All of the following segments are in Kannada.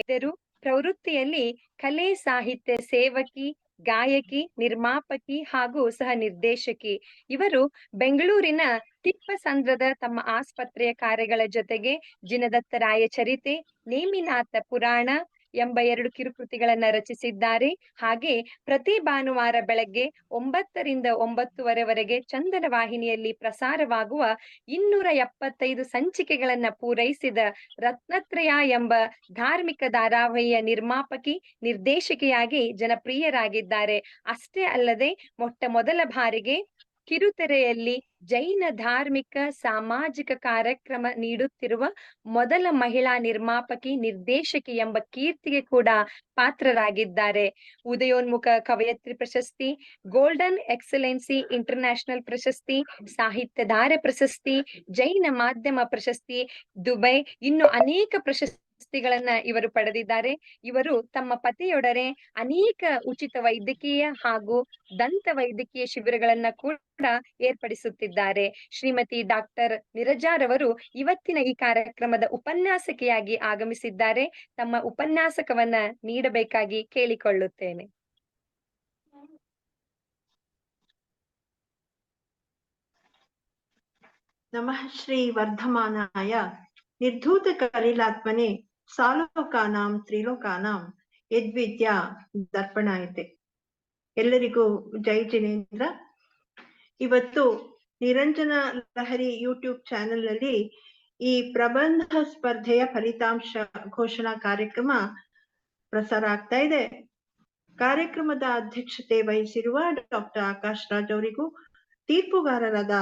ಇವರು ಪ್ರವೃತ್ತಿಯಲ್ಲಿ ಕಲೆ ಸಾಹಿತ್ಯ ಸೇವಕಿ, ಗಾಯಕಿ, ನಿರ್ಮಾಪಕಿ ಹಾಗೂ ಸಹ ನಿರ್ದೇಶಕಿ. ಇವರು ಬೆಂಗಳೂರಿನ ತಿಪ್ಪಸಂದ್ರದ ತಮ್ಮ ಆಸ್ಪತ್ರೆಯ ಕಾರ್ಯಗಳ ಜೊತೆಗೆ ಜಿನದತ್ತರಾಯ ಚರಿತೆ, ನೇಮಿನಾಥ ಪುರಾಣ ಎಂಬ 2 ಕಿರುಕೃತಿಗಳನ್ನ ರಚಿಸಿದ್ದಾರೆ. ಹಾಗೆ ಪ್ರತಿ ಭಾನುವಾರ ಬೆಳಗ್ಗೆ 9 ರಿಂದ 9:30ವರೆಗೆ ಚಂದನ ವಾಹಿನಿಯಲ್ಲಿ ಪ್ರಸಾರವಾಗುವ 275 ಸಂಚಿಕೆಗಳನ್ನ ಪೂರೈಸಿದ ರತ್ನತ್ರಯ ಎಂಬ ಧಾರ್ಮಿಕ ಧಾರಾವಾಹಿಯ ನಿರ್ಮಾಪಕಿ, ನಿರ್ದೇಶಕಿಯಾಗಿ ಜನಪ್ರಿಯರಾಗಿದ್ದಾರೆ. ಅಷ್ಟೇ ಅಲ್ಲದೆ ಮೊದಲ ಬಾರಿಗೆ ಕಿರುತೆರೆಯಲ್ಲಿ ಜೈನ ಧಾರ್ಮಿಕ ಸಾಮಾಜಿಕ ಕಾರ್ಯಕ್ರಮ ನೀಡುತ್ತಿರುವ ಮೊದಲ ಮಹಿಳಾ ನಿರ್ಮಾಪಕಿ, ನಿರ್ದೇಶಕಿ ಎಂಬ ಕೀರ್ತಿಗೆ ಕೂಡ ಪಾತ್ರರಾಗಿದ್ದಾರೆ. ಉದಯೋನ್ಮುಖ ಕವಯತ್ರಿ ಪ್ರಶಸ್ತಿ, ಗೋಲ್ಡನ್ ಎಕ್ಸಲೆನ್ಸಿ ಇಂಟರ್ನ್ಯಾಷನಲ್ ಪ್ರಶಸ್ತಿ, ಸಾಹಿತ್ಯ ಧಾರೆ ಪ್ರಶಸ್ತಿ, ಜೈನ ಮಾಧ್ಯಮ ಪ್ರಶಸ್ತಿ, ದುಬೈ ಇನ್ನು ಅನೇಕ ಪ್ರಶಸ್ತಿಗಳನ್ನ ಇವರು ಪಡೆದಿದ್ದಾರೆ. ಇವರು ತಮ್ಮ ಪತಿಯೊಡನೆ ಅನೇಕ ಉಚಿತ ವೈದ್ಯಕೀಯ ಹಾಗೂ ದಂತ ವೈದ್ಯಕೀಯ ಶಿಬಿರಗಳನ್ನ ಕೂಡ ಏರ್ಪಡಿಸುತ್ತಿದ್ದಾರೆ. ಶ್ರೀಮತಿ ಡಾಕ್ಟರ್ ನಿರಜಾರವರು ಇವತ್ತಿನ ಈ ಕಾರ್ಯಕ್ರಮದ ಉಪನ್ಯಾಸಕಿಯಾಗಿ ಆಗಮಿಸಿದ್ದಾರೆ. ತಮ್ಮ ಉಪನ್ಯಾಸಕವನ್ನ ನೀಡಬೇಕಾಗಿ ಕೇಳಿಕೊಳ್ಳುತ್ತೇನೆ. ನಮಃ ಶ್ರೀ ವರ್ಧಮಾನಾಯ ನಿರ್ಧೂತ ಕಲಿಲಾತ್ಮನೆ ಸಾಲೋಕಾನಾಂ ತ್ರಿಲೋಕಾನಾಂ ಯದ್ವಿದ್ಯಾ ದರ್ಪಣಾಯತೆ. ಎಲ್ಲರಿಗೂ ಜೈ ಜಿನೇಂದ್ರ. ಇವತ್ತು ನಿರಂಜನ ಲಹರಿ ಯೂಟ್ಯೂಬ್ ಚಾನೆಲ್ ನಲ್ಲಿ ಈ ಪ್ರಬಂಧ ಸ್ಪರ್ಧೆಯ ಫಲಿತಾಂಶ ಘೋಷಣಾ ಕಾರ್ಯಕ್ರಮ ಪ್ರಸಾರ ಆಗ್ತಾ ಇದೆ. ಕಾರ್ಯಕ್ರಮದ ಅಧ್ಯಕ್ಷತೆ ವಹಿಸಿರುವ ಡಾಕ್ಟರ್ ಆಕಾಶ್ ರಾಜ್ ಅವರಿಗೂ, ತೀರ್ಪುಗಾರರಾದ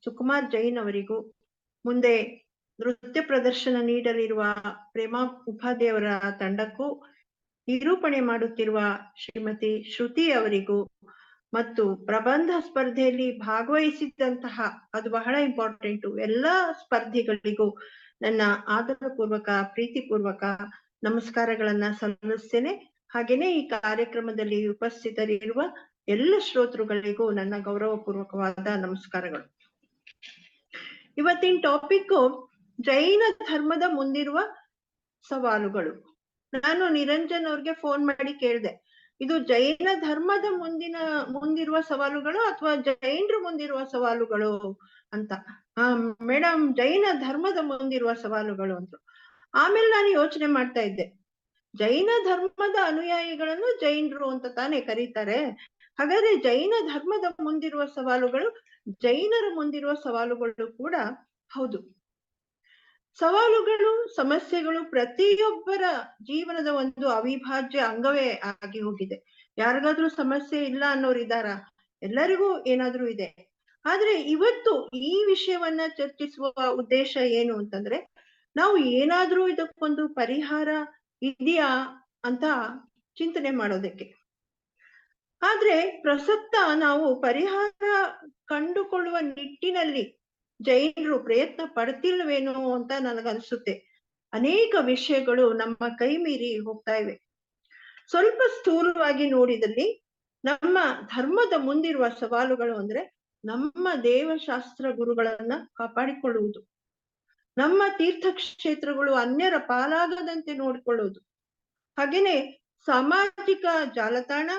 ಸುಕುಮಾರ್ ಜೈನ್ ಅವರಿಗೂ, ಮುಂದೆ ನೃತ್ಯ ಪ್ರದರ್ಶನ ನೀಡಲಿರುವ ಪ್ರೇಮಾ ಉಪಾಧ್ಯಾಯ ಅವರ ತಂಡಕ್ಕೂ, ನಿರೂಪಣೆ ಮಾಡುತ್ತಿರುವ ಶ್ರೀಮತಿ ಶ್ರುತಿ ಅವರಿಗೂ ಮತ್ತು ಪ್ರಬಂಧ ಸ್ಪರ್ಧೆಯಲ್ಲಿ ಭಾಗವಹಿಸಿದಂತಹ, ಅದು ಬಹಳ ಇಂಪಾರ್ಟೆಂಟು, ಎಲ್ಲ ಸ್ಪರ್ಧಿಗಳಿಗೂ ನನ್ನ ಆದರಪೂರ್ವಕ ಪ್ರೀತಿಪೂರ್ವಕ ನಮಸ್ಕಾರಗಳನ್ನ ಸಲ್ಲಿಸ್ತೇನೆ. ಹಾಗೇನೆ ಈ ಕಾರ್ಯಕ್ರಮದಲ್ಲಿ ಉಪಸ್ಥಿತರಿರುವ ಎಲ್ಲ ಶ್ರೋತೃಗಳಿಗೂ ನನ್ನ ಗೌರವಪೂರ್ವಕವಾದ ನಮಸ್ಕಾರಗಳು. ಇವತ್ತಿನ ಟಾಪಿಕ್ ಜೈನ ಧರ್ಮದ ಮುಂದಿರುವ ಸವಾಲುಗಳು. ನಾನು ನಿರಂಜನ್ ಅವ್ರಿಗೆ ಫೋನ್ ಮಾಡಿ ಕೇಳಿದೆ, ಇದು ಜೈನ ಧರ್ಮದ ಮುಂದಿರುವ ಸವಾಲುಗಳು ಅಥವಾ ಜೈನರು ಮುಂದಿರುವ ಸವಾಲುಗಳು ಅಂತ. ಮೇಡಮ್, ಜೈನ ಧರ್ಮದ ಮುಂದಿರುವ ಸವಾಲುಗಳು ಅಂದ್ರು. ಆಮೇಲೆ ನಾನು ಯೋಚನೆ ಮಾಡ್ತಾ ಇದ್ದೆ, ಜೈನ ಧರ್ಮದ ಅನುಯಾಯಿಗಳನ್ನು ಜೈನರು ಅಂತ ತಾನೇ ಕರೀತಾರೆ. ಹಾಗಾದ್ರೆ ಜೈನ ಧರ್ಮದ ಮುಂದಿರುವ ಸವಾಲುಗಳು ಜೈನರ ಮುಂದಿರುವ ಸವಾಲುಗಳು ಕೂಡ ಹೌದು. ಸವಾಲುಗಳು, ಸಮಸ್ಯೆಗಳು ಪ್ರತಿಯೊಬ್ಬರ ಜೀವನದ ಒಂದು ಅವಿಭಾಜ್ಯ ಅಂಗವೇ ಆಗಿ ಹೋಗಿದೆ. ಯಾರಿಗಾದ್ರೂ ಸಮಸ್ಯೆ ಇಲ್ಲ ಅನ್ನೋರಿದ್ದಾರ? ಎಲ್ಲರಿಗೂ ಏನಾದ್ರೂ ಇದೆ. ಆದ್ರೆ ಇವತ್ತು ಈ ವಿಷಯವನ್ನ ಚರ್ಚಿಸುವ ಉದ್ದೇಶ ಏನು ಅಂತಂದ್ರೆ, ನಾವು ಏನಾದ್ರೂ ಇದಕ್ಕೊಂದು ಪರಿಹಾರ ಇದೆಯಾ ಅಂತ ಚಿಂತನೆ ಮಾಡೋದಕ್ಕೆ. ಆದ್ರೆ ಪ್ರಸಕ್ತ ನಾವು ಪರಿಹಾರ ಕಂಡುಕೊಳ್ಳುವ ನಿಟ್ಟಿನಲ್ಲಿ ಜೈನರು ಪ್ರಯತ್ನ ಪಡ್ತಿಲ್ವೇನೋ ಅಂತ ನನಗನ್ಸುತ್ತೆ. ಅನೇಕ ವಿಷಯಗಳು ನಮ್ಮ ಕೈ ಮೀರಿ ಹೋಗ್ತಾ ಇವೆ. ಸ್ವಲ್ಪ ಸ್ಥೂಲವಾಗಿ ನೋಡಿದಲ್ಲಿ ನಮ್ಮ ಧರ್ಮದ ಮುಂದಿರುವ ಸವಾಲುಗಳು ಅಂದ್ರೆ ನಮ್ಮ ದೇವಶಾಸ್ತ್ರ ಗುರುಗಳನ್ನ ಕಾಪಾಡಿಕೊಳ್ಳುವುದು, ನಮ್ಮ ತೀರ್ಥಕ್ಷೇತ್ರಗಳು ಅನ್ಯರ ಪಾಲಾಗದಂತೆ ನೋಡಿಕೊಳ್ಳುವುದು, ಹಾಗೇನೆ ಸಾಮಾಜಿಕ ಜಾಲತಾಣ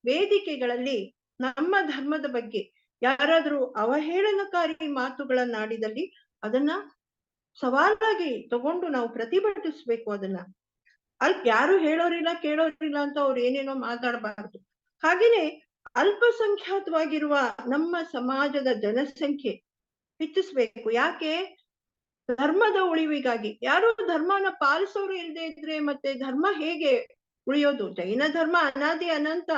ವೇದಿಕೆಗಳಲ್ಲಿ ನಮ್ಮ ಧರ್ಮದ ಬಗ್ಗೆ ಯಾರಾದ್ರೂ ಅವಹೇಳನಕಾರಿ ಮಾತುಗಳನ್ನಾಡಿದಲ್ಲಿ ಅದನ್ನ ಸವಾಲಾಗಿ ತಗೊಂಡು ನಾವು ಪ್ರತಿಭಟಿಸ್ಬೇಕು. ಅದನ್ನ ಯಾರು ಹೇಳೋರಿಲ್ಲ ಕೇಳೋರಿಲ್ಲ ಅಂತ ಅವ್ರು ಏನೇನೋ ಮಾತಾಡಬಾರ್ದು. ಹಾಗೇನೆ ಅಲ್ಪಸಂಖ್ಯಾತವಾಗಿರುವ ನಮ್ಮ ಸಮಾಜದ ಜನಸಂಖ್ಯೆ ಹೆಚ್ಚಿಸ್ಬೇಕು. ಯಾಕೆ? ಧರ್ಮದ ಉಳಿವಿಗಾಗಿ. ಯಾರು ಧರ್ಮನ ಪಾಲಿಸೋರು ಇಲ್ಲದೆ ಇದ್ರೆ ಮತ್ತೆ ಧರ್ಮ ಹೇಗೆ ಉಳಿಯೋದು? ಜೈನ ಧರ್ಮ ಅನಾದಿ ಅನಂತ.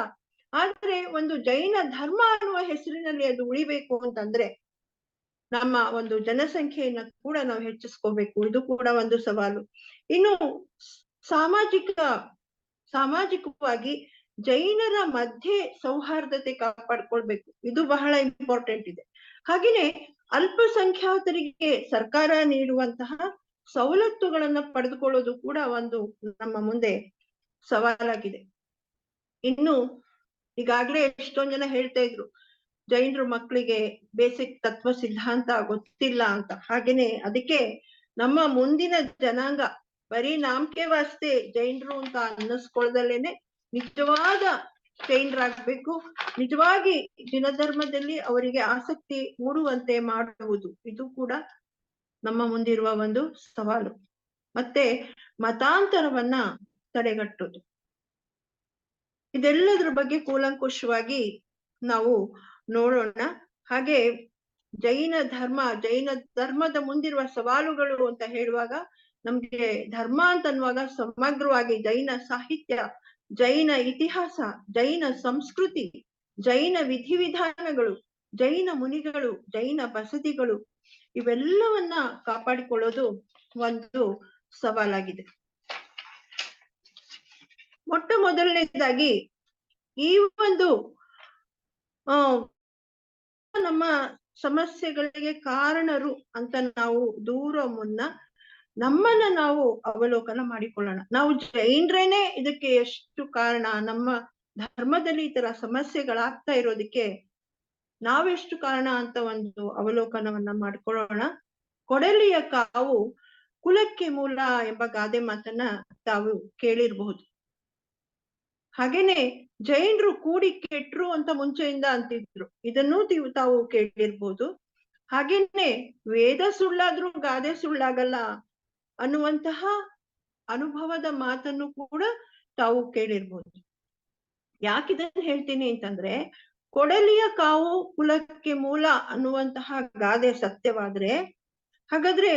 ಆದ್ರೆ ಒಂದು ಜೈನ ಧರ್ಮ ಅನ್ನುವ ಹೆಸರಿನಲ್ಲಿ ಅದು ಉಳಿಬೇಕು ಅಂತಂದ್ರೆ ನಮ್ಮ ಒಂದು ಜನಸಂಖ್ಯೆಯನ್ನ ಕೂಡ ನಾವು ಹೆಚ್ಚಿಸ್ಕೋಬೇಕು. ಇದು ಕೂಡ ಒಂದು ಸವಾಲು. ಇನ್ನು ಸಾಮಾಜಿಕವಾಗಿ ಜೈನರ ಮಧ್ಯೆ ಸೌಹಾರ್ದತೆ ಕಾಪಾಡ್ಕೊಳ್ಬೇಕು. ಇದು ಬಹಳ ಇಂಪಾರ್ಟೆಂಟ್ ಇದೆ. ಹಾಗೇನೆ ಅಲ್ಪಸಂಖ್ಯಾತರಿಗೆ ಸರ್ಕಾರ ನೀಡುವಂತಹ ಸವಲತ್ತುಗಳನ್ನ ಪಡೆದುಕೊಳ್ಳೋದು ಕೂಡ ಒಂದು ನಮ್ಮ ಮುಂದೆ ಸವಾಲಾಗಿದೆ. ಇನ್ನು ಈಗಾಗ್ಲೇ ಎಷ್ಟೊಂದ್ ಜನ ಹೇಳ್ತಾ ಇದ್ರು, ಜೈನರು ಮಕ್ಕಳಿಗೆ ಬೇಸಿಕ್ ತತ್ವ ಸಿದ್ಧಾಂತ ಗೊತ್ತಿಲ್ಲ ಅಂತ. ಹಾಗೇನೆ ಅದಕ್ಕೆ ನಮ್ಮ ಮುಂದಿನ ಜನಾಂಗ ಬರೀ ನಾಮಕೆ ವಾಸ್ತೆ ಜೈನರು ಅಂತ ಅನ್ನಿಸ್ಕೊಳ್ದಲ್ಲೇನೆ ನಿಜವಾದ ಜೈನರಾಗ್ಬೇಕು, ನಿಜವಾಗಿ ಜಿನಧರ್ಮದಲ್ಲಿ ಅವರಿಗೆ ಆಸಕ್ತಿ ಮೂಡುವಂತೆ ಮಾಡುವುದು, ಇದು ಕೂಡ ನಮ್ಮ ಮುಂದಿರುವ ಒಂದು ಸವಾಲು. ಮತ್ತೆ ಮತಾಂತರವನ್ನ ತಡೆಗಟ್ಟುವುದು, ಇದೆಲ್ಲದ್ರ ಬಗ್ಗೆ ಕೂಲಂಕುಷವಾಗಿ ನಾವು ನೋಡೋಣ. ಹಾಗೆ ಜೈನ ಧರ್ಮದ ಮುಂದಿರುವ ಸವಾಲುಗಳು ಅಂತ ಹೇಳುವಾಗ, ನಮ್ಗೆ ಧರ್ಮ ಅಂತ ಅನ್ನುವಾಗ ಸಮಗ್ರವಾಗಿ ಜೈನ ಸಾಹಿತ್ಯ, ಜೈನ ಇತಿಹಾಸ, ಜೈನ ಸಂಸ್ಕೃತಿ, ಜೈನ ವಿಧಿವಿಧಾನಗಳು, ಜೈನ ಮುನಿಗಳು, ಜೈನ ಬಸದಿಗಳು, ಇವೆಲ್ಲವನ್ನ ಕಾಪಾಡಿಕೊಳ್ಳೋದು ಒಂದು ಸವಾಲಾಗಿದೆ. ಮೊಟ್ಟ ಮೊದಲನೇದಾಗಿ ಈ ಒಂದು ನಮ್ಮ ಸಮಸ್ಯೆಗಳಿಗೆ ಕಾರಣರು ಅಂತ ನಾವು ದೂರ ಮುನ್ನ ನಮ್ಮನ್ನ ನಾವು ಅವಲೋಕನ ಮಾಡಿಕೊಳ್ಳೋಣ. ನಾವು ಜೈನರೇನೆ ಇದಕ್ಕೆ ಎಷ್ಟು ಕಾರಣ, ನಮ್ಮ ಧರ್ಮದಲ್ಲಿ ಈ ತರ ಸಮಸ್ಯೆಗಳಾಗ್ತಾ ಇರೋದಕ್ಕೆ ನಾವೆಷ್ಟು ಕಾರಣ ಅಂತ ಒಂದು ಅವಲೋಕನವನ್ನ ಮಾಡ್ಕೊಳ್ಳೋಣ. ಕೊಡಲಿಯ ಕಾವು ಕುಲಕ್ಕೆ ಮೂಲ ಎಂಬ ಗಾದೆ ಮಾತನ್ನ ತಾವು ಕೇಳಿರ್ಬಹುದು. ಹಾಗೇನೆ ಜೈನರು ಕೂಡಿ ಕೆಟ್ರು ಅಂತ ಮುಂಚೆಯಿಂದ ಅಂತಿದ್ರು, ಇದನ್ನು ತಾವು ಕೇಳಿರ್ಬೋದು. ಹಾಗೇನೆ ವೇದ ಸುಳ್ಳಾದ್ರೂ ಗಾದೆ ಸುಳ್ಳಾಗಲ್ಲ ಅನ್ನುವಂತಹ ಅನುಭವದ ಮಾತನ್ನು ಕೂಡ ತಾವು ಕೇಳಿರ್ಬೋದು. ಯಾಕಿದನ್ನು ಹೇಳ್ತೀನಿ ಅಂತಂದ್ರೆ, ಕೊಡಲಿಯ ಕಾವು ಕುಲಕ್ಕೆ ಮೂಲ ಅನ್ನುವಂತಹ ಗಾದೆ ಸತ್ಯವಾದ್ರೆ, ಹಾಗಾದ್ರೆ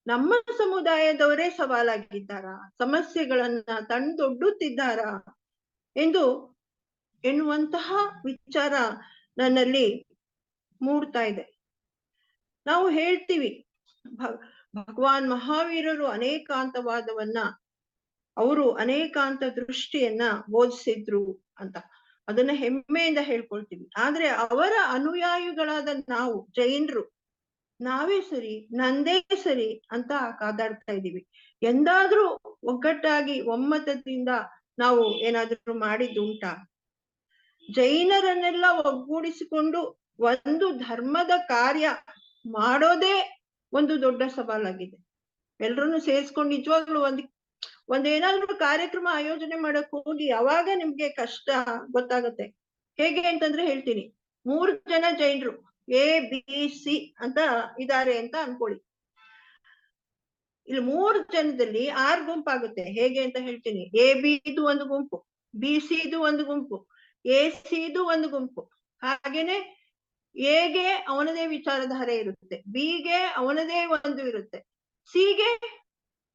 ನಮ್ಮ ಸಮುದಾಯದವರೇ ಸವಾಲಾಗಿದ್ದಾರ, ಸಮಸ್ಯೆಗಳನ್ನ ತಂದೊಡ್ಡುತ್ತಿದ್ದಾರ ಎನ್ನುವಂತಹ ವಿಚಾರ ನನ್ನಲ್ಲಿ ಮೂಡ್ತಾ ಇದೆ. ನಾವು ಹೇಳ್ತೀವಿ ಭಗವಾನ್ ಮಹಾವೀರರು ಅನೇಕಾಂತವಾದವನ್ನ, ಅವರು ಅನೇಕಾಂತ ದೃಷ್ಟಿಯನ್ನ ಬೋಧಿಸಿದ್ರು ಅಂತ, ಅದನ್ನ ಹೆಮ್ಮೆಯಿಂದ ಹೇಳ್ಕೊಳ್ತೀವಿ. ಆದ್ರೆ ಅವರ ಅನುಯಾಯಿಗಳಾದ ನಾವು ಜೈನರು ನಾವೇ ಸರಿ, ನಂದೇ ಸರಿ ಅಂತ ಕಾದಾಡ್ತಾ ಇದೀವಿ. ಎಂದಾದ್ರೂ ಒಗ್ಗಟ್ಟಾಗಿ ಒಮ್ಮತದಿಂದ ನಾವು ಏನಾದ್ರೂ ಮಾಡಿದ್ದುಂಟಾ? ಜೈನರನ್ನೆಲ್ಲ ಒಗ್ಗೂಡಿಸಿಕೊಂಡು ಒಂದು ಧರ್ಮದ ಕಾರ್ಯ ಮಾಡೋದೇ ಒಂದು ದೊಡ್ಡ ಸವಾಲಾಗಿದೆ. ಎಲ್ರನ್ನು ಸೇರಿಸ್ಕೊಂಡು ನಿಜವಾಗ್ಲೂ ಒಂದೇನಾದ್ರೂ ಕಾರ್ಯಕ್ರಮ ಆಯೋಜನೆ ಮಾಡಕ್ ಹೋಗಿ ಅವಾಗ ನಿಮ್ಗೆ ಕಷ್ಟ ಗೊತ್ತಾಗತ್ತೆ. ಹೇಗೆ ಅಂತಂದ್ರೆ ಹೇಳ್ತೀನಿ, 3 ಜನ ಜೈನರು ABC ಅಂತ ಇದಾರೆ ಅಂತ ಅನ್ಕೊಳ್ಳಿ. ಇಲ್ಲಿ 3 ಜನದಲ್ಲಿ 6 ಗುಂಪಾಗುತ್ತೆ. ಹೇಗೆ ಅಂತ ಹೇಳ್ತೀನಿ, AB ಒಂದು ಗುಂಪು, BC ಒಂದು ಗುಂಪು, AC ಒಂದು ಗುಂಪು. ಹಾಗೇನೆ ಎಗೆ ಅವನದೇ ವಿಚಾರಧಾರೆ ಇರುತ್ತೆ, ಬಿಗೆ ಅವನದೇ ಒಂದು ಇರುತ್ತೆ, ಸಿಗೆ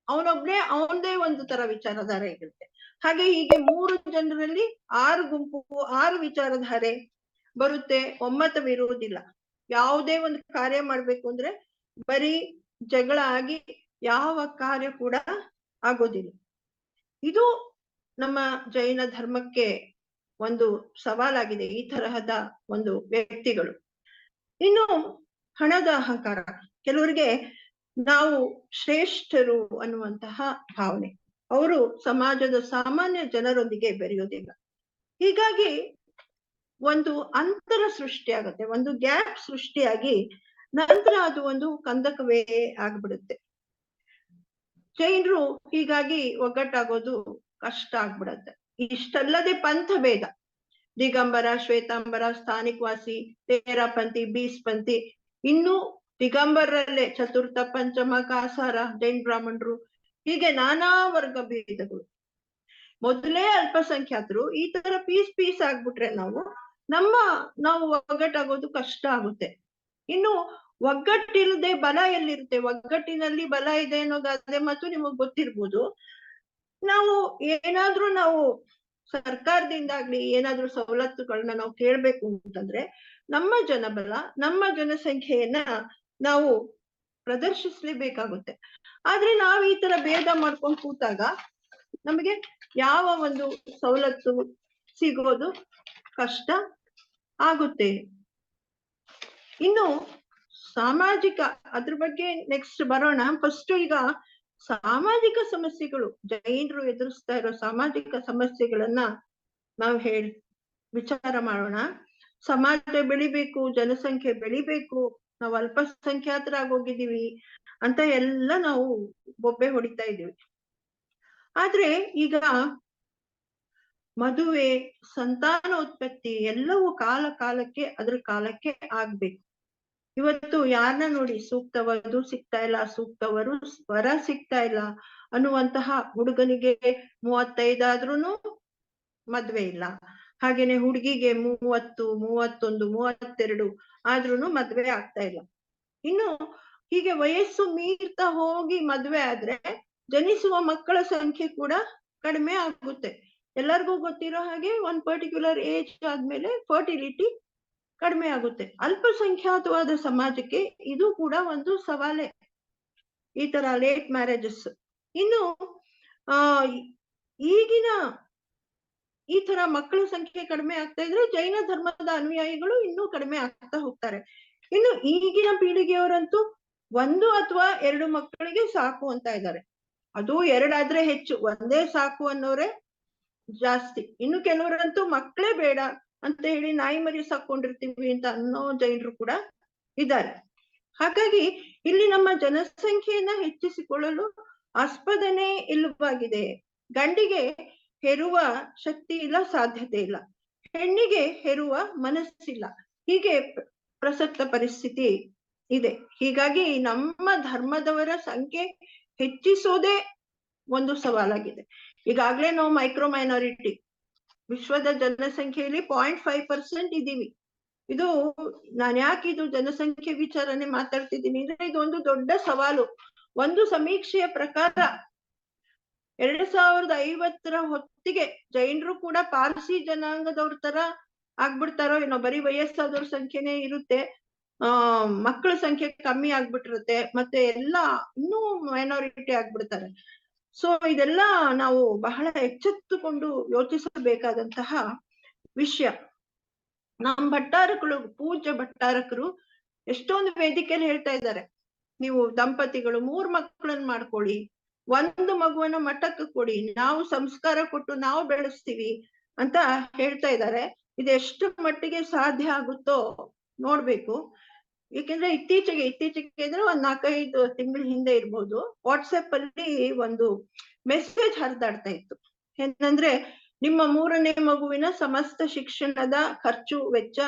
ಅವನದೇ ಒಂದು ತರ ವಿಚಾರಧಾರೆ ಇರುತ್ತೆ. ಹಾಗೆ ಹೀಗೆ 3 ಜನರಲ್ಲಿ 6 ಗುಂಪು, 6 ವಿಚಾರಧಾರೆ ಬರುತ್ತೆ. ಒಮ್ಮತವಿರುವುದಿಲ್ಲ. ಯಾವುದೇ ಒಂದು ಕಾರ್ಯ ಮಾಡ್ಬೇಕು ಅಂದ್ರೆ ಬರೀ ಜಗಳ ಆಗಿ ಯಾವ ಕಾರ್ಯ ಕೂಡ ಆಗೋದಿಲ್ಲ. ಇದು ನಮ್ಮ ಜೈನ ಧರ್ಮಕ್ಕೆ ಒಂದು ಸವಾಲಾಗಿದೆ, ಈ ತರಹದ ಒಂದು ವ್ಯಕ್ತಿಗಳು. ಇನ್ನು ಹಣದ ಅಹಂಕಾರ, ಕೆಲವರಿಗೆ ನಾವು ಶ್ರೇಷ್ಠರು ಅನ್ನುವಂತಹ ಭಾವನೆ, ಅವರು ಸಮಾಜದ ಸಾಮಾನ್ಯ ಜನರೊಂದಿಗೆ ಬೆರೆಯೋದಿಲ್ಲ. ಹೀಗಾಗಿ ಒಂದು ಅಂತರ ಸೃಷ್ಟಿಯಾಗತ್ತೆ, ಒಂದು ಗ್ಯಾಪ್ ಸೃಷ್ಟಿಯಾಗಿ ನಂತರ ಅದು ಒಂದು ಕಂದಕವೇ ಆಗ್ಬಿಡುತ್ತೆ. ಜೈನರು ಹೀಗಾಗಿ ಒಗ್ಗಟ್ಟಾಗೋದು ಕಷ್ಟ ಆಗ್ಬಿಡತ್ತೆ. ಇಷ್ಟಲ್ಲದೆ ಪಂಥಭೇದ, ದಿಗಂಬರ, ಶ್ವೇತಾಂಬರ, ಸ್ಥಾನಿಕವಾಸಿ, ತೇರಪಂಥಿ, ಬೀಸ್ಪಂಥಿ, ಇನ್ನು ದಿಗಂಬರಲ್ಲೇ ಚತುರ್ಥ, ಪಂಚಮ, ಕಾಸಾರ, ಜೈನ್ ಬ್ರಾಹ್ಮಣರು, ಹೀಗೆ ನಾನಾ ವರ್ಗ ಭೇದಗಳು. ಮೊದಲೇ ಅಲ್ಪಸಂಖ್ಯಾತರು ಈ ತರ ಪೀಸ್ ಆಗ್ಬಿಟ್ರೆ ನಾವು ಒಗ್ಗಟ್ಟಾಗೋದು ಕಷ್ಟ ಆಗುತ್ತೆ. ಇನ್ನು ಒಗ್ಗಟ್ಟಿಲ್ಲದೆ ಬಲ ಎಲ್ಲಿರುತ್ತೆ? ಒಗ್ಗಟ್ಟಿನಲ್ಲಿ ಬಲ ಇದೆ ಅನ್ನೋ ಗಾದೆ ಮಾತು ನಿಮಗ್ ಗೊತ್ತಿರ್ಬೋದು. ನಾವು ಸರ್ಕಾರದಿಂದಾಗ್ಲಿ ಏನಾದ್ರೂ ಸವಲತ್ತುಗಳನ್ನ ನಾವು ಕೇಳ್ಬೇಕು ಅಂತಂದ್ರೆ ನಮ್ಮ ಜನಬಲ, ನಮ್ಮ ಜನಸಂಖ್ಯೆಯನ್ನ ನಾವು ಪ್ರದರ್ಶಿಸ್ಲೇಬೇಕಾಗುತ್ತೆ. ಆದ್ರೆ ನಾವ್ ಈ ತರ ಭೇದ ಮಾಡ್ಕೊಂಡು ಕೂತಾಗ ನಮಗೆ ಯಾವ ಒಂದು ಸವಲತ್ತು ಸಿಗೋದು ಕಷ್ಟ ಆಗುತ್ತೆ. ಇನ್ನು ಸಾಮಾಜಿಕ, ಅದ್ರ ಬಗ್ಗೆ ನೆಕ್ಸ್ಟ್ ಬರೋಣ. ಫಸ್ಟ್ ಈಗ ಸಾಮಾಜಿಕ ಸಮಸ್ಯೆಗಳು, ಜೈನರು ಎದುರಿಸ್ತಾ ಇರೋ ಸಾಮಾಜಿಕ ಸಮಸ್ಯೆಗಳನ್ನ ನಾವು ವಿಚಾರ ಮಾಡೋಣ. ಸಮಾಜ ಬೆಳಿಬೇಕು, ಜನಸಂಖ್ಯೆ ಬೆಳಿಬೇಕು, ನಾವು ಅಲ್ಪಸಂಖ್ಯಾತರಾಗಿ ಹೋಗಿದ್ದೀವಿ ಅಂತ ಎಲ್ಲ ನಾವು ಬೊಬ್ಬೆ ಹೊಡಿತಾ ಇದ್ದೀವಿ. ಆದ್ರೆ ಈಗ ಮದುವೆ, ಸಂತಾನೋತ್ಪತ್ತಿ ಎಲ್ಲವೂ ಕಾಲಕ್ಕೆ ಅದ್ರ ಕಾಲಕ್ಕೆ ಆಗ್ಬೇಕು. ಇವತ್ತು ಯಾರನ್ನ ನೋಡಿ ಸೂಕ್ತ ವಧು ಸಿಗ್ತಾ ಇಲ್ಲ, ಸೂಕ್ತವರು ವರ ಸಿಗ್ತಾ ಇಲ್ಲ ಅನ್ನುವಂತಹ ಹುಡುಗನಿಗೆ 35 ಆದ್ರೂನು ಮದ್ವೆ ಇಲ್ಲ, ಹಾಗೇನೆ ಹುಡುಗಿಗೆ 30, 31, 32 ಆದ್ರೂನು ಮದ್ವೆ ಆಗ್ತಾ ಇಲ್ಲ. ಇನ್ನು ಹೀಗೆ ವಯಸ್ಸು ಮೀರ್ತಾ ಹೋಗಿ ಮದ್ವೆ ಆದ್ರೆ ಜನಿಸುವ ಮಕ್ಕಳ ಸಂಖ್ಯೆ ಕೂಡ ಕಡಿಮೆ ಆಗುತ್ತೆ. ಎಲ್ಲರಿಗೂ ಗೊತ್ತಿರೋ ಹಾಗೆ ಒಂದ್ ಪರ್ಟಿಕ್ಯುಲರ್ ಏಜ್ ಆದ್ಮೇಲೆ ಫರ್ಟಿಲಿಟಿ ಕಡಿಮೆ ಆಗುತ್ತೆ. ಅಲ್ಪಸಂಖ್ಯಾತವಾದ ಸಮಾಜಕ್ಕೆ ಇದು ಕೂಡ ಒಂದು ಸವಾಲೆ, ಈ ತರ ಲೇಟ್ ಮ್ಯಾರೇಜಸ್. ಇನ್ನು ಈಗಿನ ಈ ತರ ಮಕ್ಕಳ ಸಂಖ್ಯೆ ಕಡಿಮೆ ಆಗ್ತಾ ಇದ್ರೆ ಜೈನ ಧರ್ಮದ ಅನುಯಾಯಿಗಳು ಇನ್ನೂ ಕಡಿಮೆ ಆಗ್ತಾ ಹೋಗ್ತಾರೆ. ಇನ್ನು ಈಗಿನ ಪೀಳಿಗೆಯವರಂತೂ 1 ಅಥವಾ 2 ಮಕ್ಕಳಿಗೆ ಸಾಕು ಅಂತ ಇದ್ದಾರೆ. ಅದು 2 ಆದ್ರೆ ಹೆಚ್ಚು, 1 ಸಾಕು ಅನ್ನೋರೆ ಜಾಸ್ತಿ. ಇನ್ನು ಕೆಲವರಂತೂ ಮಕ್ಕಳೇ ಬೇಡ ಅಂತ ಹೇಳಿ ನಾಯಿ ಮರಿ ಸಾಕೊಂಡಿರ್ತೀವಿ ಅಂತ ಅನ್ನೋ ಜೈನರು ಕೂಡ ಇದ್ದಾರೆ. ಹಾಗಾಗಿ ಇಲ್ಲಿ ನಮ್ಮ ಜನಸಂಖ್ಯೆಯನ್ನ ಹೆಚ್ಚಿಸಿಕೊಳ್ಳಲು ಆಸ್ಪದನೆ ಇಲ್ಲವಾಗಿದೆ. ಗಂಡಿಗೆ ಹೆರುವ ಶಕ್ತಿ ಇಲ್ಲ, ಸಾಧ್ಯತೆ ಇಲ್ಲ, ಹೆಣ್ಣಿಗೆ ಹೆರುವ ಮನಸ್ಸಿಲ್ಲ, ಹೀಗೆ ಪ್ರಸಕ್ತ ಪರಿಸ್ಥಿತಿ ಇದೆ. ಹೀಗಾಗಿ ನಮ್ಮ ಧರ್ಮದವರ ಸಂಖ್ಯೆ ಹೆಚ್ಚಿಸೋದೇ ಒಂದು ಸವಾಲಾಗಿದೆ. ಈಗಾಗ್ಲೇ ನಾವು ಮೈಕ್ರೋ ಮೈನಾರಿಟಿ, ವಿಶ್ವದ ಜನಸಂಖ್ಯೆಯಲ್ಲಿ 0.5% ಇದೀವಿ. ಇದು ನಾನು ಯಾಕೆ ಇದು ಜನಸಂಖ್ಯೆ ವಿಚಾರನೆ ಮಾತಾಡ್ತಿದ್ದೀನಿ ಅಂದ್ರೆ ಇದೊಂದು ದೊಡ್ಡ ಸವಾಲು. ಒಂದು ಸಮೀಕ್ಷೆಯ ಪ್ರಕಾರ 2050 ಹೊತ್ತಿಗೆ ಜೈನರು ಕೂಡ ಪಾರ್ಸಿ ಜನಾಂಗದವ್ರ ತರ ಆಗ್ಬಿಡ್ತಾರೋ ಏನೋ. ಬರೀ ವಯಸ್ಸಾದವ್ರ ಸಂಖ್ಯೆನೇ ಇರುತ್ತೆ, ಮಕ್ಕಳ ಸಂಖ್ಯೆ ಕಮ್ಮಿ ಆಗ್ಬಿಟ್ಟಿರುತ್ತೆ, ಮತ್ತೆ ಎಲ್ಲ ಇನ್ನೂ ಮೈನಾರಿಟಿ ಆಗ್ಬಿಡ್ತಾರೆ. ಸೊ ಇದೆಲ್ಲ ನಾವು ಬಹಳ ಎಚ್ಚೆತ್ತುಕೊಂಡು ಯೋಚಿಸಬೇಕಾದಂತಹ ವಿಷಯ. ನಮ್ಮ ಭಟ್ಟಾರಕರು, ಪೂಜ್ಯ ಭಟ್ಟಾರಕರು ಎಷ್ಟೊಂದು ವೇದಿಕೆಯಲ್ಲಿ ಹೇಳ್ತಾ ಇದ್ದಾರೆ, ನೀವು ದಂಪತಿಗಳು 3 ಮಕ್ಕಳನ್ನ ಮಾಡ್ಕೊಳ್ಳಿ, 1 ಮಗುವನ್ನ ಮಠಕ್ಕೆ ಕೊಡಿ, ನಾವು ಸಂಸ್ಕಾರ ಕೊಟ್ಟು ನಾವು ಬೆಳೆಸ್ತೀವಿ ಅಂತ ಹೇಳ್ತಾ ಇದ್ದಾರೆ. ಇದೆಷ್ಟು ಮಟ್ಟಿಗೆ ಸಾಧ್ಯ ಆಗುತ್ತೋ ನೋಡ್ಬೇಕು. ಏಕೆಂದ್ರೆ ಇತ್ತೀಚೆಗೆ ಅಂದ್ರೆ 4-5 ತಿಂಗಳ ಹಿಂದೆ ಇರ್ಬೋದು, ವಾಟ್ಸಪ್ ಅಲ್ಲಿ ಒಂದು ಮೆಸೇಜ್ ಹರಿದಾಡ್ತಾ ಇತ್ತು. ಏನಂದ್ರೆ, ನಿಮ್ಮ 3ನೇ ಮಗುವಿನ ಸಮಸ್ತ ಶಿಕ್ಷಣದ ಖರ್ಚು ವೆಚ್ಚ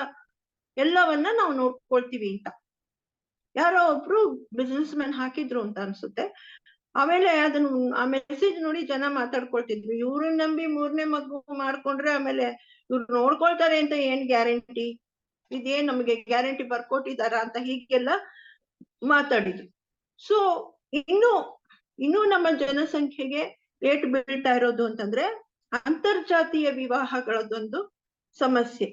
ಎಲ್ಲವನ್ನ ನಾವು ನೋಡ್ಕೊಳ್ತೀವಿ ಅಂತ ಯಾರೋ ಒಬ್ರು ಬಿಸ್ನೆಸ್ ಮ್ಯಾನ್ ಹಾಕಿದ್ರು ಅಂತ ಅನ್ಸುತ್ತೆ. ಆಮೇಲೆ ಆ ಮೆಸೇಜ್ ನೋಡಿ ಜನ ಮಾತಾಡ್ಕೊಳ್ತಿದ್ವಿ, ಇವ್ರನ್ನ ನಂಬಿ 3ನೇ ಮಗು ಮಾಡ್ಕೊಂಡ್ರೆ ಆಮೇಲೆ ಇವ್ರು ನೋಡ್ಕೊಳ್ತಾರೆ ಅಂತ ಏನ್ ಗ್ಯಾರಂಟಿ, ಇದೇನ್ ನಮ್ಗೆ ಗ್ಯಾರಂಟಿ ಬರ್ಕೊಟ್ಟಿದಾರ ಅಂತ ಹೀಗೆಲ್ಲ ಮಾತಾಡಿದ್ರು. ಸೊ ಇನ್ನು ನಮ್ಮ ಜನಸಂಖ್ಯೆಗೆ ಏಟು ಬೀಳ್ತಾ ಇರೋದು ಅಂತಂದ್ರೆ ಅಂತರ್ಜಾತೀಯ ವಿವಾಹಗಳದೊಂದು ಸಮಸ್ಯೆ.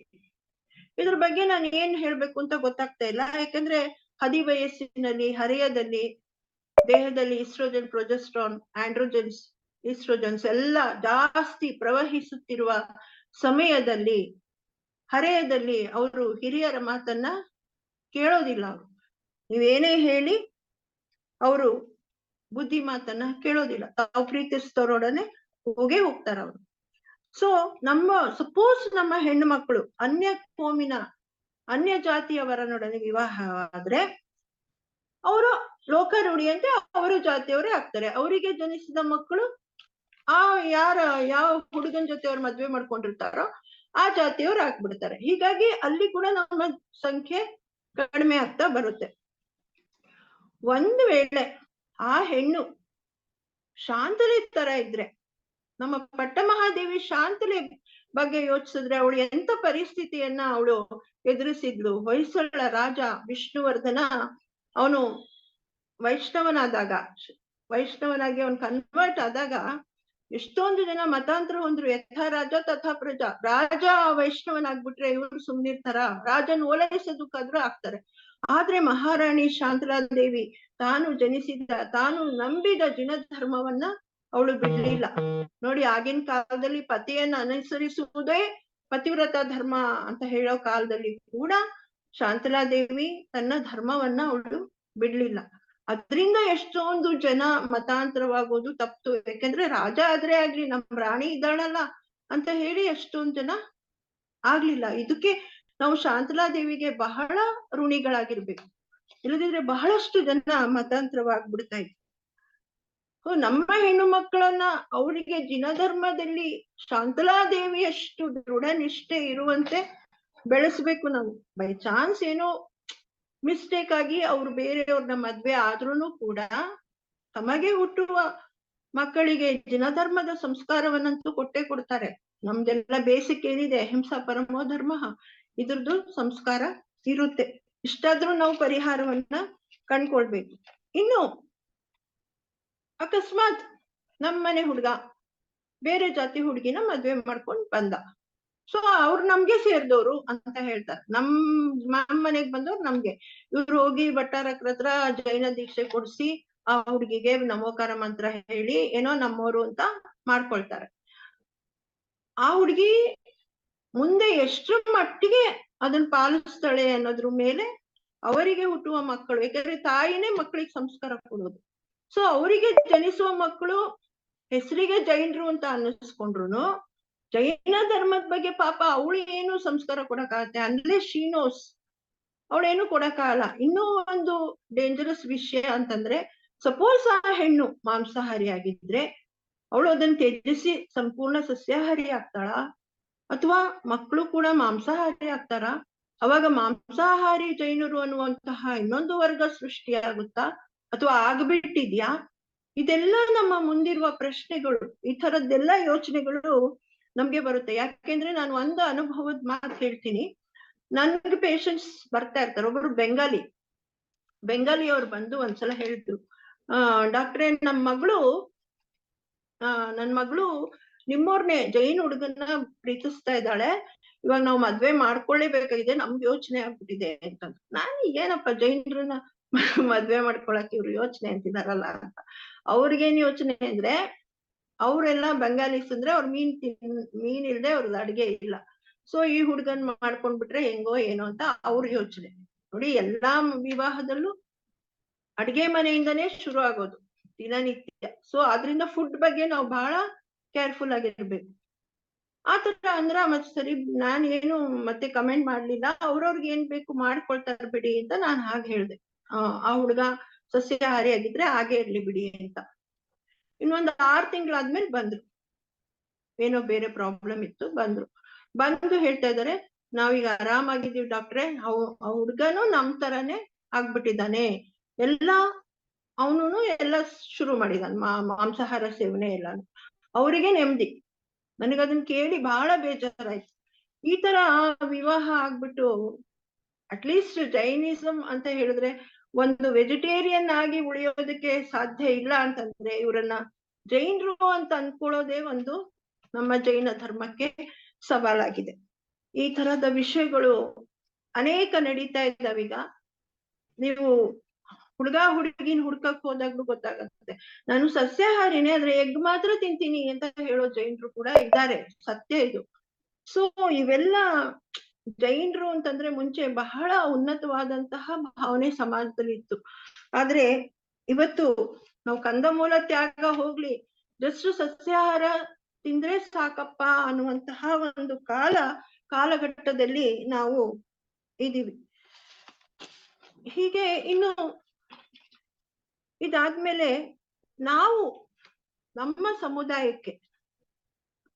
ಇದ್ರ ಬಗ್ಗೆ ನಾನು ಏನ್ ಹೇಳ್ಬೇಕು ಅಂತ ಗೊತ್ತಾಗ್ತಾ ಇಲ್ಲ. ಯಾಕಂದ್ರೆ ಹದಿವಯಸ್ಸಿನಲ್ಲಿ ಹರೆಯದಲ್ಲಿ ದೇಹದಲ್ಲಿ ಈಸ್ಟ್ರೋಜನ್, ಪ್ರೊಜೆಸ್ಟ್ರಾನ್, ಆಂಡ್ರೋಜನ್ಸ್, ಈಸ್ಟ್ರೋಜನ್ಸ್ ಎಲ್ಲ ಜಾಸ್ತಿ ಪ್ರವಹಿಸುತ್ತಿರುವ ಸಮಯದಲ್ಲಿ ಹರೆಯದಲ್ಲಿ ಅವರು ಹಿರಿಯರ ಮಾತನ್ನ ಕೇಳೋದಿಲ್ಲ. ಅವರು ನೀವೇನೇ ಹೇಳಿ ಅವರು ಬುದ್ಧಿ ಮಾತನ್ನ ಕೇಳೋದಿಲ್ಲ, ತಾವು ಪ್ರೀತಿಸ್ತವರೊಡನೆ ಹೋಗ್ತಾರ ಅವರು. ಸೊ ಸಪೋಸ್ ನಮ್ಮ ಹೆಣ್ಣು ಮಕ್ಕಳು ಅನ್ಯ ಜಾತಿಯವರನೊಡನೆ ವಿವಾಹ ಆದ್ರೆ ಅವರು ಲೋಕರೂಢಿಯಂತೆ ಅವರ ಜಾತಿಯವರೇ ಆಗ್ತಾರೆ. ಅವರಿಗೆ ಜನಿಸಿದ ಮಕ್ಕಳು ಯಾವ ಹುಡುಗನ ಜೊತೆ ಅವ್ರು ಮದ್ವೆ ಮಾಡ್ಕೊಂಡಿರ್ತಾರೋ ಆ ಜಾತಿಯವ್ರು ಆಗ್ಬಿಡ್ತಾರೆ. ಹೀಗಾಗಿ ಅಲ್ಲಿ ಕೂಡ ನಮ್ಮ ಸಂಖ್ಯೆ ಕಡಿಮೆ ಆಗ್ತಾ ಬರುತ್ತೆ. ಒಂದು ವೇಳೆ ಆ ಹೆಣ್ಣು ಶಾಂತಲೆ ತರ ಇದ್ರೆ, ನಮ್ಮ ಪಟ್ಟಮಹಾದೇವಿ ಶಾಂತಲೆ ಬಗ್ಗೆ ಯೋಚಿಸಿದ್ರೆ ಅವಳು ಎಂತ ಪರಿಸ್ಥಿತಿಯನ್ನ ಅವಳು ಎದುರಿಸಿದ್ಲು. ಹೊಯ್ಸಳ ರಾಜ ವಿಷ್ಣುವರ್ಧನ ಅವನು ವೈಷ್ಣವನಾಗಿ ಅವನು ಕನ್ವರ್ಟ್ ಆದಾಗ ಎಷ್ಟೊಂದು ಜನ ಮತಾಂತರ ಹೊಂದ್ರು. ಯಥಾ ರಾಜ ತಥಾ ಪ್ರಜಾ. ರಾಜ ವೈಷ್ಣವನಾಗ್ಬಿಟ್ರೆ ಇವ್ರು ಸುಮ್ನಿರ್ತಾರ, ರಾಜನ್ ಓಲೈಸೋದಕ್ಕಾದ್ರೂ ಆಗ್ತಾರೆ. ಆದ್ರೆ ಮಹಾರಾಣಿ ಶಾಂತಲಾದೇವಿ ತಾನು ನಂಬಿದ ಜಿನ ಧರ್ಮವನ್ನ ಅವಳು ಬಿಡ್ಲಿಲ್ಲ. ನೋಡಿ, ಆಗಿನ ಕಾಲದಲ್ಲಿ ಪತಿಯನ್ನ ಅನುಸರಿಸುವುದೇ ಪತಿವ್ರತ ಧರ್ಮ ಅಂತ ಹೇಳೋ ಕಾಲದಲ್ಲಿ ಕೂಡ ಶಾಂತಲಾದೇವಿ ತನ್ನ ಧರ್ಮವನ್ನ ಅವಳು ಬಿಡ್ಲಿಲ್ಲ. ಅದ್ರಿಂದ ಎಷ್ಟೊಂದು ಜನ ಮತಾಂತರವಾಗೋದು ತಪ್ತು. ಯಾಕಂದ್ರೆ ರಾಜ ಆದ್ರೆ ಆಗ್ಲಿ, ನಮ್ ರಾಣಿ ಇದ್ದಾಳಲ್ಲ ಅಂತ ಹೇಳಿ ಎಷ್ಟೊಂದು ಜನ ಆಗ್ಲಿಲ್ಲ. ಇದಕ್ಕೆ ನಾವು ಶಾಂತಲಾದೇವಿಗೆ ಬಹಳ ಋಣಿಗಳಾಗಿರ್ಬೇಕು. ಇಲ್ಲದಿದ್ರೆ ಬಹಳಷ್ಟು ಜನ ಮತಾಂತರವಾಗ್ಬಿಡ್ತಾ ಇದ್ರು. ನಮ್ಮ ಹೆಣ್ಣು ಮಕ್ಕಳನ್ನ ಅವರಿಗೆ ಜಿನಧರ್ಮದಲ್ಲಿ ಶಾಂತಲಾದೇವಿಯಷ್ಟು ದೃಢ ನಿಷ್ಠೆ ಇರುವಂತೆ ಬೆಳೆಸ್ಬೇಕು ನಾವು. ಬೈ ಚಾನ್ಸ್ ಏನೋ ಮಿಸ್ಟೇಕ್ ಆಗಿ ಅವ್ರು ಬೇರೆಯವ್ರನ್ನ ಮದ್ವೆ ಆದ್ರೂನು ಕೂಡ ತಮಗೆ ಹುಟ್ಟುವ ಮಕ್ಕಳಿಗೆ ಜಿನಧರ್ಮದ ಸಂಸ್ಕಾರವನ್ನಂತೂ ಕೊಟ್ಟೇ ಕೊಡ್ತಾರೆ. ನಮ್ದೆಲ್ಲ ಬೇಸಿಕ್ ಏನಿದೆ ಅಹಿಂಸಾ ಪರಮೋ ಧರ್ಮ, ಇದ್ರದ್ದು ಸಂಸ್ಕಾರ ಇರುತ್ತೆ. ಇಷ್ಟಾದ್ರೂ ನಾವು ಪರಿಹಾರವನ್ನ ಕಂಡ್ಕೊಳ್ಬೇಕು. ಇನ್ನು ಅಕಸ್ಮಾತ್ ನಮ್ಮನೆ ಹುಡ್ಗ ಬೇರೆ ಜಾತಿ ಹುಡುಗಿನ ಮದ್ವೆ ಮಾಡ್ಕೊಂಡ್ ಬಂದ, ಸೊ ಅವ್ರು ನಮ್ಗೆ ಸೇರ್ದವ್ರು ಅಂತ ಹೇಳ್ತಾರೆ. ನಮ್ಮ ಮನೆಗ್ ಬಂದವ್ರು ನಮ್ಗೆ. ಇವ್ರು ಹೋಗಿ ಭಟ್ಟಾರಕ್ರ ಹತ್ರ ಜೈನ ದೀಕ್ಷೆ ಕೊಡ್ಸಿ ಆ ಹುಡ್ಗಿಗೆ ನಮೋಕಾರ ಮಂತ್ರ ಹೇಳಿ ಏನೋ ನಮ್ಮೋರು ಅಂತ ಮಾಡ್ಕೊಳ್ತಾರೆ. ಆ ಹುಡ್ಗಿ ಮುಂದೆ ಎಷ್ಟ್ರ ಮಟ್ಟಿಗೆ ಅದನ್ನ ಪಾಲಿಸ್ತಾಳೆ ಅನ್ನೋದ್ರ ಮೇಲೆ ಅವರಿಗೆ ಹುಟ್ಟುವ ಮಕ್ಕಳು, ಯಾಕಂದ್ರೆ ತಾಯಿನೇ ಮಕ್ಕಳಿಗೆ ಸಂಸ್ಕಾರ ಕೊಡೋದು. ಸೊ ಅವರಿಗೆ ಜನಿಸುವ ಮಕ್ಕಳು ಹೆಸರಿಗೆ ಜೈನರು ಅಂತ ಅನ್ನಿಸ್ಕೊಂಡ್ರು ಜೈನ ಧರ್ಮದ ಬಗ್ಗೆ ಪಾಪ ಅವಳು ಏನು ಸಂಸ್ಕಾರ ಕೊಡಕ್ಕಾಗತ್ತೆ? ಅನ್ಲೆ ಶೀನೋಸ್ ಅವಳೇನು ಕೊಡಕ್ಕಾಗಲ್ಲ. ಇನ್ನೂ ಒಂದು ಡೇಂಜರಸ್ ವಿಷಯ ಅಂತಂದ್ರೆ, ಸಪೋಸ್ ಆ ಹೆಣ್ಣು ಮಾಂಸಾಹಾರಿ ಆಗಿದ್ರೆ ಅವಳು ಅದನ್ನ ತ್ಯಜಿಸಿ ಸಂಪೂರ್ಣ ಸಸ್ಯಾಹಾರಿ ಆಗ್ತಾಳ, ಅಥವಾ ಮಕ್ಕಳು ಕೂಡ ಮಾಂಸಾಹಾರಿ ಆಗ್ತಾರ? ಅವಾಗ ಮಾಂಸಾಹಾರಿ ಜೈನರು ಅನ್ನುವಂತಹ ಇನ್ನೊಂದು ವರ್ಗ ಸೃಷ್ಟಿಯಾಗುತ್ತಾ ಅಥವಾ ಆಗ್ಬಿಟ್ಟಿದ್ಯಾ? ಇದೆಲ್ಲ ನಮ್ಮ ಮುಂದಿರುವ ಪ್ರಶ್ನೆಗಳು. ಈ ತರದ್ದೆಲ್ಲ ಯೋಚನೆಗಳು ನಮ್ಗೆ ಬರುತ್ತೆ. ಯಾಕೆಂದ್ರೆ ನಾನು ಒಂದು ಅನುಭವದ ಮಾತು ಹೇಳ್ತೀನಿ. ನನ್ಗೆ ಪೇಷಂಟ್ಸ್ ಬರ್ತಾ ಇರ್ತಾರೆ. ಒಬ್ರು ಬೆಂಗಾಲಿ ಅವ್ರು ಬಂದು ಒಂದ್ಸಲ ಹೇಳಿದ್ರು, ಡಾಕ್ಟ್ರೇ ನನ್ ಮಗಳು ನಿಮ್ಮವ್ರನ್ನೇ ಜೈನ್ ಹುಡುಗನ್ನ ಪ್ರೀತಿಸ್ತಾ ಇದ್ದಾಳೆ, ಇವಾಗ ನಾವು ಮದ್ವೆ ಮಾಡ್ಕೊಳ್ಳೇಬೇಕಾಗಿದೆ, ನಮ್ಗೆ ಯೋಚನೆ ಆಗ್ಬಿಟ್ಟಿದೆ ಅಂತ. ನಾನು ಏನಪ್ಪ ಜೈನ್ರನ್ನ ಮದ್ವೆ ಮಾಡ್ಕೊಳಕ್ ಇವ್ರು ಯೋಚನೆ ಅಂತಿದಾರಲ್ಲ ಅಂತ. ಅವ್ರಿಗೇನ್ ಯೋಚನೆ ಅಂದ್ರೆ, ಅವ್ರೆಲ್ಲ ಬೆಂಗಾಲಿಸ್ ಅಂದ್ರೆ ಅವ್ರ ಮೀನ್ ಇಲ್ದೆ ಅವ್ರದ್ದು ಅಡ್ಗೆ ಇಲ್ಲ. ಸೊ ಈ ಹುಡ್ಗನ್ ಮಾಡ್ಕೊಂಡ್ಬಿಟ್ರೆ ಹೆಂಗೋ ಏನೋ ಅಂತ ಅವ್ರ ಯೋಚನೆ. ನೋಡಿ, ಎಲ್ಲಾ ವಿವಾಹದಲ್ಲೂ ಅಡ್ಗೆ ಮನೆಯಿಂದನೇ ಶುರು ಆಗೋದು ದಿನನಿತ್ಯ. ಸೊ ಅದ್ರಿಂದ ಫುಡ್ ಬಗ್ಗೆ ನಾವು ಬಹಳ ಕೇರ್ಫುಲ್ ಆಗಿರ್ಬೇಕು. ಆತರ ಅಂದ್ರ ಮತ್ ಸರಿ, ನಾನ್ ಏನು ಮತ್ತೆ ಕಮೆಂಟ್ ಮಾಡ್ಲಿಲ್ಲ. ಅವ್ರವ್ರಿಗೆ ಏನ್ ಬೇಕು ಮಾಡ್ಕೊಳ್ತಾರ ಬಿಡಿ ಅಂತ ನಾನ್ ಹಾಗೆ ಹೇಳ್ದೆ. ಆ ಹುಡ್ಗ ಸಸ್ಯಾಹಾರಿ ಆಗಿದ್ರೆ ಹಾಗೆ ಇರ್ಲಿ ಬಿಡಿ ಅಂತ. ಇನ್ನೊಂದ್ 6 ತಿಂಗಳಾದ್ಮೇಲೆ ಬಂದ್ರು, ಏನೋ ಬೇರೆ ಪ್ರಾಬ್ಲಮ್ ಇತ್ತು, ಬಂದು ಹೇಳ್ತಾ ಇದಾರೆ, ನಾವೀಗ ಆರಾಮಾಗಿದ್ದೀವಿ ಡಾಕ್ಟ್ರೆ, ಆ ಹುಡ್ಗನು ನಮ್ ತರಾನೇ ಆಗ್ಬಿಟ್ಟಿದ್ದಾನೆ, ಅವನು ಎಲ್ಲ ಶುರು ಮಾಡಿದಾನ ಮಾಂಸಾಹಾರ ಸೇವನೆ ಎಲ್ಲಾನು. ಅವರಿಗೆ ನೆಮ್ಮದಿ. ನನಗದನ್ನ ಕೇಳಿ ಬಹಳ ಬೇಜಾರಾಯ್ತು. ಈ ತರ ವಿವಾಹ ಆಗ್ಬಿಟ್ಟು ಅಟ್ಲೀಸ್ಟ್ ಜೈನಿಸಂ ಅಂತ ಹೇಳಿದ್ರೆ ಒಂದು ವೆಜಿಟೇರಿಯನ್ ಆಗಿ ಉಳಿಯೋದಕ್ಕೆ ಸಾಧ್ಯ ಇಲ್ಲ ಅಂತಂದ್ರೆ ಇವ್ರನ್ನ ಜೈನರು ಅಂತ ಅನ್ಕೊಳ್ಳೋದೇ ಒಂದು ನಮ್ಮ ಜೈನ ಧರ್ಮಕ್ಕೆ ಸವಾಲಾಗಿದೆ. ಈ ತರದ ವಿಷಯಗಳು ಅನೇಕ ನಡೀತಾ ಇದ್ದಾವೀಗ. ನೀವು ಹುಡುಗ ಹುಡುಗಿನ ಹುಡ್ಕಕ್ ಹೋದಾಗ್ಲೂ ಗೊತ್ತಾಗತ್ತೆ. ನಾನು ಸಸ್ಯಾಹಾರಿನೇ, ಆದ್ರೆ ಎಗ್ ಮಾತ್ರ ತಿಂತೀನಿ ಅಂತ ಹೇಳೋ ಜೈನರು ಕೂಡ ಇದ್ದಾರೆ, ಸತ್ಯ ಇದು. ಸೊ ಇವೆಲ್ಲ ಜೈನರು ಅಂತಂದ್ರೆ ಮುಂಚೆ ಬಹಳ ಉನ್ನತವಾದಂತಹ ಭಾವನೆ ಸಮಾಜದಲ್ಲಿ ಇತ್ತು. ಆದ್ರೆ ಇವತ್ತು ನಾವು ಕಂದಮೂಲ ತ್ಯಾಗ ಹೋಗ್ಲಿ, ಜಸ್ಟ್ ಸಸ್ಯಾಹಾರ ತಿಂದ್ರೆ ಸಾಕಪ್ಪ ಅನ್ನುವಂತಹ ಒಂದು ಕಾಲಘಟ್ಟದಲ್ಲಿ ನಾವು ಇದೀವಿ. ಹೀಗೆ ಇನ್ನು ಇದಾದ್ಮೇಲೆ ನಾವು ನಮ್ಮ ಸಮುದಾಯಕ್ಕೆ,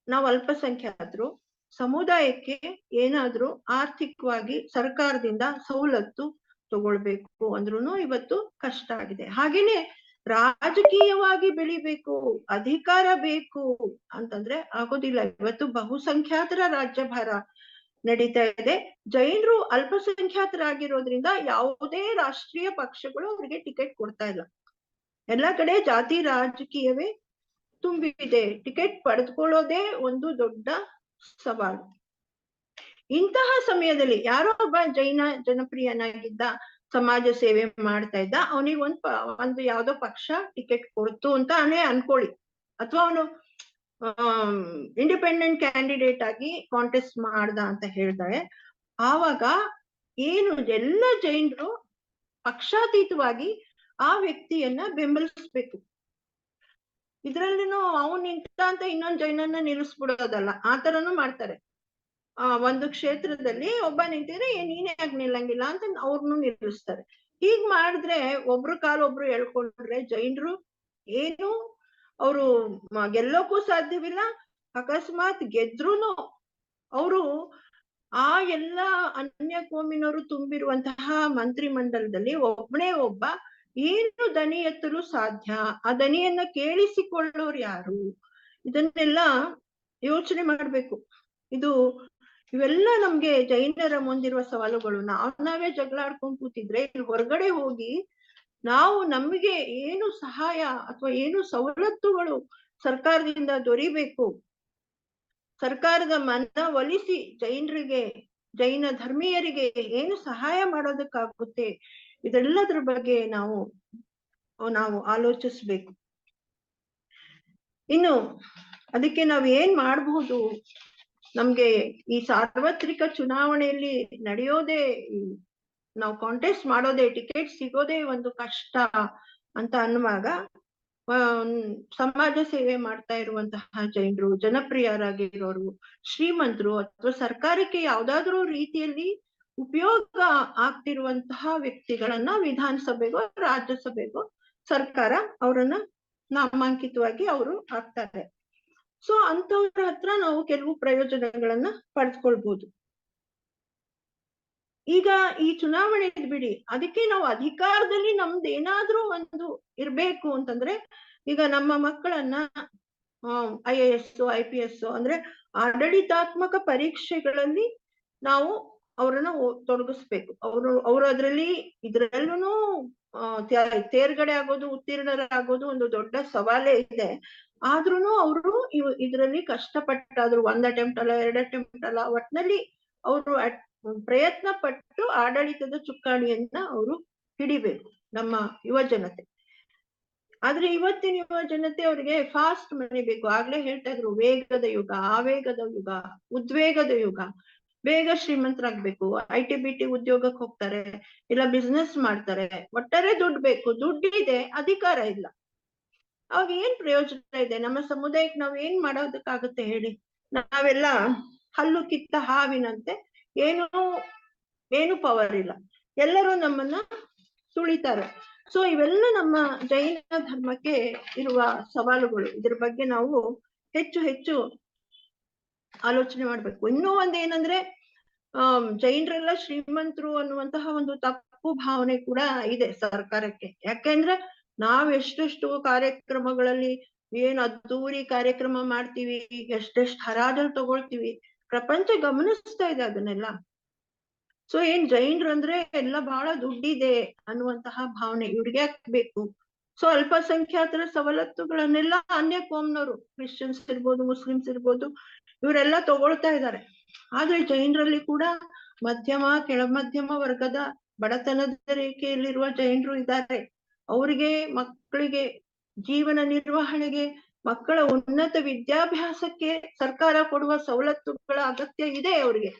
ನಾವು ಅಲ್ಪಸಂಖ್ಯಾತರು, ಸಮುದಾಯಕ್ಕೆ ಏನಾದ್ರೂ ಆರ್ಥಿಕವಾಗಿ ಸರ್ಕಾರದಿಂದ ಸವಲತ್ತು ತಗೊಳ್ಬೇಕು ಅಂದ್ರೂ ಇವತ್ತು ಕಷ್ಟ ಆಗಿದೆ. ಹಾಗೇನೆ ರಾಜಕೀಯವಾಗಿ ಬೆಳಿಬೇಕು, ಅಧಿಕಾರ ಬೇಕು ಅಂತಂದ್ರೆ ಆಗೋದಿಲ್ಲ. ಇವತ್ತು ಬಹುಸಂಖ್ಯಾತರ ರಾಜ್ಯಭಾರ ನಡೀತಾ ಇದೆ. ಜೈನರು ಅಲ್ಪಸಂಖ್ಯಾತರಾಗಿರೋದ್ರಿಂದ ಯಾವುದೇ ರಾಷ್ಟ್ರೀಯ ಪಕ್ಷಗಳು ಅವರಿಗೆ ಟಿಕೆಟ್ ಕೊಡ್ತಾ ಇಲ್ಲ. ಎಲ್ಲಾ ಕಡೆ ಜಾತಿ ರಾಜಕೀಯವೇ ತುಂಬಿದೆ. ಟಿಕೆಟ್ ಪಡೆದುಕೊಳ್ಳೋದೇ ಒಂದು ದೊಡ್ಡ ಸವಾಲು. ಇಂತಹ ಸಮಯದಲ್ಲಿ ಯಾರೋ ಒಬ್ಬ ಜೈನ ಜನಪ್ರಿಯನಾಗಿದ್ದ, ಸಮಾಜ ಸೇವೆ ಮಾಡ್ತಾ ಇದ್ದ, ಅವನಿಗೆ ಒಂದು ಯಾವ್ದೋ ಪಕ್ಷ ಟಿಕೆಟ್ ಕೊಡ್ತು ಅಂತಾನೆ ಅನ್ಕೊಳ್ಳಿ, ಅಥವಾ ಅವನು ಇಂಡಿಪೆಂಡೆಂಟ್ ಕ್ಯಾಂಡಿಡೇಟ್ ಆಗಿ ಕಾಂಟೆಸ್ಟ್ ಮಾಡ್ದ ಅಂತ ಹೇಳ್ತಾರೆ. ಆವಾಗ ಏನು ಎಲ್ಲ ಜೈನರು ಪಕ್ಷಾತೀತವಾಗಿ ಆ ವ್ಯಕ್ತಿಯನ್ನ ಬೆಂಬಲಿಸ್ಬೇಕು. ಇದ್ರಲ್ಲಿನೂ ಅವನ್ ನಿಂತ ಅಂತ ಇನ್ನೊಂದ್ ಜೈನನ್ನ ನಿಲ್ಲಿಸ್ಬಿಡೋದಲ್ಲ, ಆ ತರನು ಮಾಡ್ತಾರೆ. ಒಂದು ಕ್ಷೇತ್ರದಲ್ಲಿ ಒಬ್ಬ ನಿಂತಿದ್ರೆ ನೀನೇ ಯಾಕೆ ನಿಲ್ಲಂಗಿಲ್ಲ ಅಂತ ಅವ್ರನ್ನು ನಿಲ್ಲಿಸ್ತಾರೆ. ಹೀಗ್ ಮಾಡಿದ್ರೆ ಒಬ್ರು ಕಾಲ್ ಒಬ್ರು ಎಳ್ಕೊಂಡ್ರೆ ಜೈನರು ಏನು ಅವರು ಗೆಲ್ಲೋಕ್ಕೂ ಸಾಧ್ಯವಿಲ್ಲ. ಅಕಸ್ಮಾತ್ ಗೆದ್ರುನು ಅವರು ಆ ಎಲ್ಲ ಅನ್ಯ ಕೋಮಿನವರು ತುಂಬಿರುವಂತಹ ಮಂತ್ರಿ ಮಂಡಲದಲ್ಲಿ ಒಬ್ಬನೇ ಒಬ್ಬ ಏನು ದನಿ ಎತ್ತಲು ಸಾಧ್ಯ? ಆ ದನಿಯನ್ನ ಕೇಳಿಸಿಕೊಳ್ಳೋರು ಯಾರು? ಇದನ್ನೆಲ್ಲ ಯೋಚನೆ ಮಾಡ್ಬೇಕು. ಇವೆಲ್ಲ ನಮ್ಗೆ ಜೈನರ ಮುಂದಿರುವ ಸವಾಲುಗಳು. ನಾವೇ ಜಗಳ ಆಡ್ಕೊಂಡ್ ಕೂತಿದ್ರೆ ಇಲ್ಲಿ ಹೊರಗಡೆ ಹೋಗಿ ನಾವು ನಮಗೆ ಏನು ಸಹಾಯ ಅಥವಾ ಏನು ಸವಲತ್ತುಗಳು ಸರ್ಕಾರದಿಂದ ದೊರಿಬೇಕು, ಸರ್ಕಾರದ ಮನವೊಲಿಸಿ ಜೈನ ಧರ್ಮೀಯರಿಗೆ ಏನು ಸಹಾಯ ಮಾಡೋದಕ್ಕಾಗುತ್ತೆ, ಇದೆಲ್ಲದ್ರ ಬಗ್ಗೆ ನಾವು ಆಲೋಚಿಸ್ಬೇಕು. ಇನ್ನು ಅದಕ್ಕೆ ನಾವ್ ಏನ್ ಮಾಡಬಹುದು? ನಮ್ಗೆ ಈ ಸಾರ್ವತ್ರಿಕ ಚುನಾವಣೆಯಲ್ಲಿ ನಡೆಯೋದೇ, ನಾವು ಕಾಂಟೆಸ್ಟ್ ಮಾಡೋದೇ, ಟಿಕೆಟ್ ಸಿಗೋದೇ ಒಂದು ಕಷ್ಟ ಅಂತ ಅನ್ನುವಾಗ ಸಮಾಜ ಸೇವೆ ಮಾಡ್ತಾ ಇರುವಂತಹ ಜೈನರು, ಜನಪ್ರಿಯರಾಗಿರೋರು, ಶ್ರೀಮಂತರು ಅಥವಾ ಸರ್ಕಾರಕ್ಕೆ ಯಾವ್ದಾದ್ರೂ ರೀತಿಯಲ್ಲಿ ಉಪಯೋಗ ಆಗ್ತಿರುವಂತಹ ವ್ಯಕ್ತಿಗಳನ್ನ ವಿಧಾನಸಭೆಗೋ ರಾಜ್ಯಸಭೆಗೋ ಸರ್ಕಾರ ಅವರನ್ನ ನಾಮಾಂಕಿತವಾಗಿ ಅವರು ಆಗ್ತಾರೆ. ಸೊ ಅಂತವ್ರ ಹತ್ರ ನಾವು ಕೆಲವು ಪ್ರಯೋಜನಗಳನ್ನ ಪಡೆದುಕೊಳ್ಬಹುದು. ಈಗ ಈ ಚುನಾವಣೆ ಬಿಡಿ, ಅದಕ್ಕೆ ನಾವು ಅಧಿಕಾರದಲ್ಲಿ ನಮ್ದು ಏನಾದ್ರೂ ಒಂದು ಇರ್ಬೇಕು ಅಂತಂದ್ರೆ, ಈಗ ನಮ್ಮ ಮಕ್ಕಳನ್ನ IAS IPS ಅಂದ್ರೆ ಆಡಳಿತಾತ್ಮಕ ಪರೀಕ್ಷೆಗಳಲ್ಲಿ ನಾವು ಅವರನ್ನ ತೊಡಗಿಸ್ಬೇಕು. ಅವರು ಇದ್ರಲ್ಲೂ ತೇರ್ಗಡೆ ಆಗೋದು, ಉತ್ತೀರ್ಣರಾಗೋದು ಒಂದು ದೊಡ್ಡ ಸವಾಲೇ ಇದೆ. ಆದ್ರೂನು ಅವರು ಇದ್ರಲ್ಲಿ ಕಷ್ಟಪಟ್ಟಾದ್ರು, 1 ಅಟೆಂಪ್ಟ್ ಅಲ್ಲ, 2 ಅಟೆಂಪ್ಟ್ ಅಲ್ಲ, ಒಟ್ನಲ್ಲಿ ಅವರು ಪ್ರಯತ್ನ ಪಟ್ಟು ಆಡಳಿತದ ಚುಕ್ಕಾಣಿಯನ್ನ ಅವರು ಹಿಡಿಬೇಕು, ನಮ್ಮ ಯುವ ಜನತೆ. ಆದ್ರೆ ಇವತ್ತಿನ ಯುವ ಜನತೆ ಅವ್ರಿಗೆ ಫಾಸ್ಟ್ ಮನಿ ಬೇಕು. ಆಗ್ಲೇ ಹೇಳ್ತಾ ಇದ್ರು, ವೇಗದ ಯುಗ, ಆವೇಗದ ಯುಗ, ಉದ್ವೇಗದ ಯುಗ. ಬೇಗ ಶ್ರೀಮಂತರಾಗ್ಬೇಕು, IT BT ಉದ್ಯೋಗಕ್ಕೆ ಹೋಗ್ತಾರೆ, ಇಲ್ಲ ಬಿಸ್ನೆಸ್ ಮಾಡ್ತಾರೆ, ಒಟ್ಟಾರೆ ದುಡ್ಡು ಬೇಕು. ದುಡ್ಡಿದೆ, ಅಧಿಕಾರ ಇಲ್ಲ. ಅವಾಗ ಏನ್ ಪ್ರಯೋಜನ ಇದೆ? ನಮ್ಮ ಸಮುದಾಯಕ್ಕೆ ನಾವ್ ಏನ್ ಮಾಡೋದಕ್ಕಾಗುತ್ತೆ ಹೇಳಿ? ನಾವೆಲ್ಲ ಹಲ್ಲು ಕಿತ್ತ ಹಾವಿನಂತೆ, ಏನು ಪವರ್ ಇಲ್ಲ, ಎಲ್ಲರೂ ನಮ್ಮನ್ನ ತುಳಿತಾರೆ. ಸೊ ಇವೆಲ್ಲ ನಮ್ಮ ಜೈನ ಧರ್ಮಕ್ಕೆ ಇರುವ ಸವಾಲುಗಳು. ಇದ್ರ ಬಗ್ಗೆ ನಾವು ಹೆಚ್ಚು ಆಲೋಚನೆ ಮಾಡ್ಬೇಕು. ಇನ್ನೂ ಒಂದೇನಂದ್ರೆ, ಜೈನರೆಲ್ಲ ಶ್ರೀಮಂತರು ಅನ್ನುವಂತಹ ಒಂದು ತಪ್ಪು ಭಾವನೆ ಕೂಡ ಇದೆ ಸರ್ಕಾರಕ್ಕೆ. ಯಾಕೆಂದ್ರೆ ನಾವ್ ಎಷ್ಟೆಷ್ಟು ಕಾರ್ಯಕ್ರಮಗಳಲ್ಲಿ ಅದ್ದೂರಿ ಕಾರ್ಯಕ್ರಮ ಮಾಡ್ತೀವಿ, ಎಷ್ಟೆಷ್ಟು ಹರಾಜಲ್ಲಿ ತಗೊಳ್ತೀವಿ, ಪ್ರಪಂಚ ಗಮನಿಸ್ತಾ ಇದೆ ಅದನ್ನೆಲ್ಲ. ಸೊ ಜೈನರು ಅಂದ್ರೆ ಎಲ್ಲ ಬಹಳ ದುಡ್ಡಿದೆ ಅನ್ನುವಂತಹ ಭಾವನೆ ಇವ್ರಿಗೆ ಬೇಕು. ಸೊ ಅಲ್ಪಸಂಖ್ಯಾತರ ಸವಲತ್ತುಗಳನ್ನೆಲ್ಲ ಅನ್ಯ ಕೋಮ್ನವರು, ಕ್ರಿಶ್ಚಿಯನ್ಸ್ ಇರ್ಬೋದು, ಮುಸ್ಲಿಮ್ಸ್ ಇರ್ಬೋದು, ಇವರೆಲ್ಲ ತಗೊಳ್ತಾ ಇದ್ದಾರೆ. ಆದ್ರೆ ಜೈನರಲ್ಲಿ ಕೂಡ ಮಧ್ಯಮ, ಕೆಳಮಧ್ಯಮ ವರ್ಗದ ಬಡತನದ ರೇಖೆಯಲ್ಲಿರುವ ಜೈನರು ಇದ್ದಾರೆ. ಅವರಿಗೆ ಮಕ್ಕಳಿಗೆ ಜೀವನ ನಿರ್ವಹಣೆಗೆ, ಮಕ್ಕಳ ಉನ್ನತ ವಿದ್ಯಾಭ್ಯಾಸಕ್ಕೆ ಸರ್ಕಾರ ಕೊಡುವ ಸವಲತ್ತುಗಳ ಅಗತ್ಯ ಇದೆ ಅವರಿಗೆ.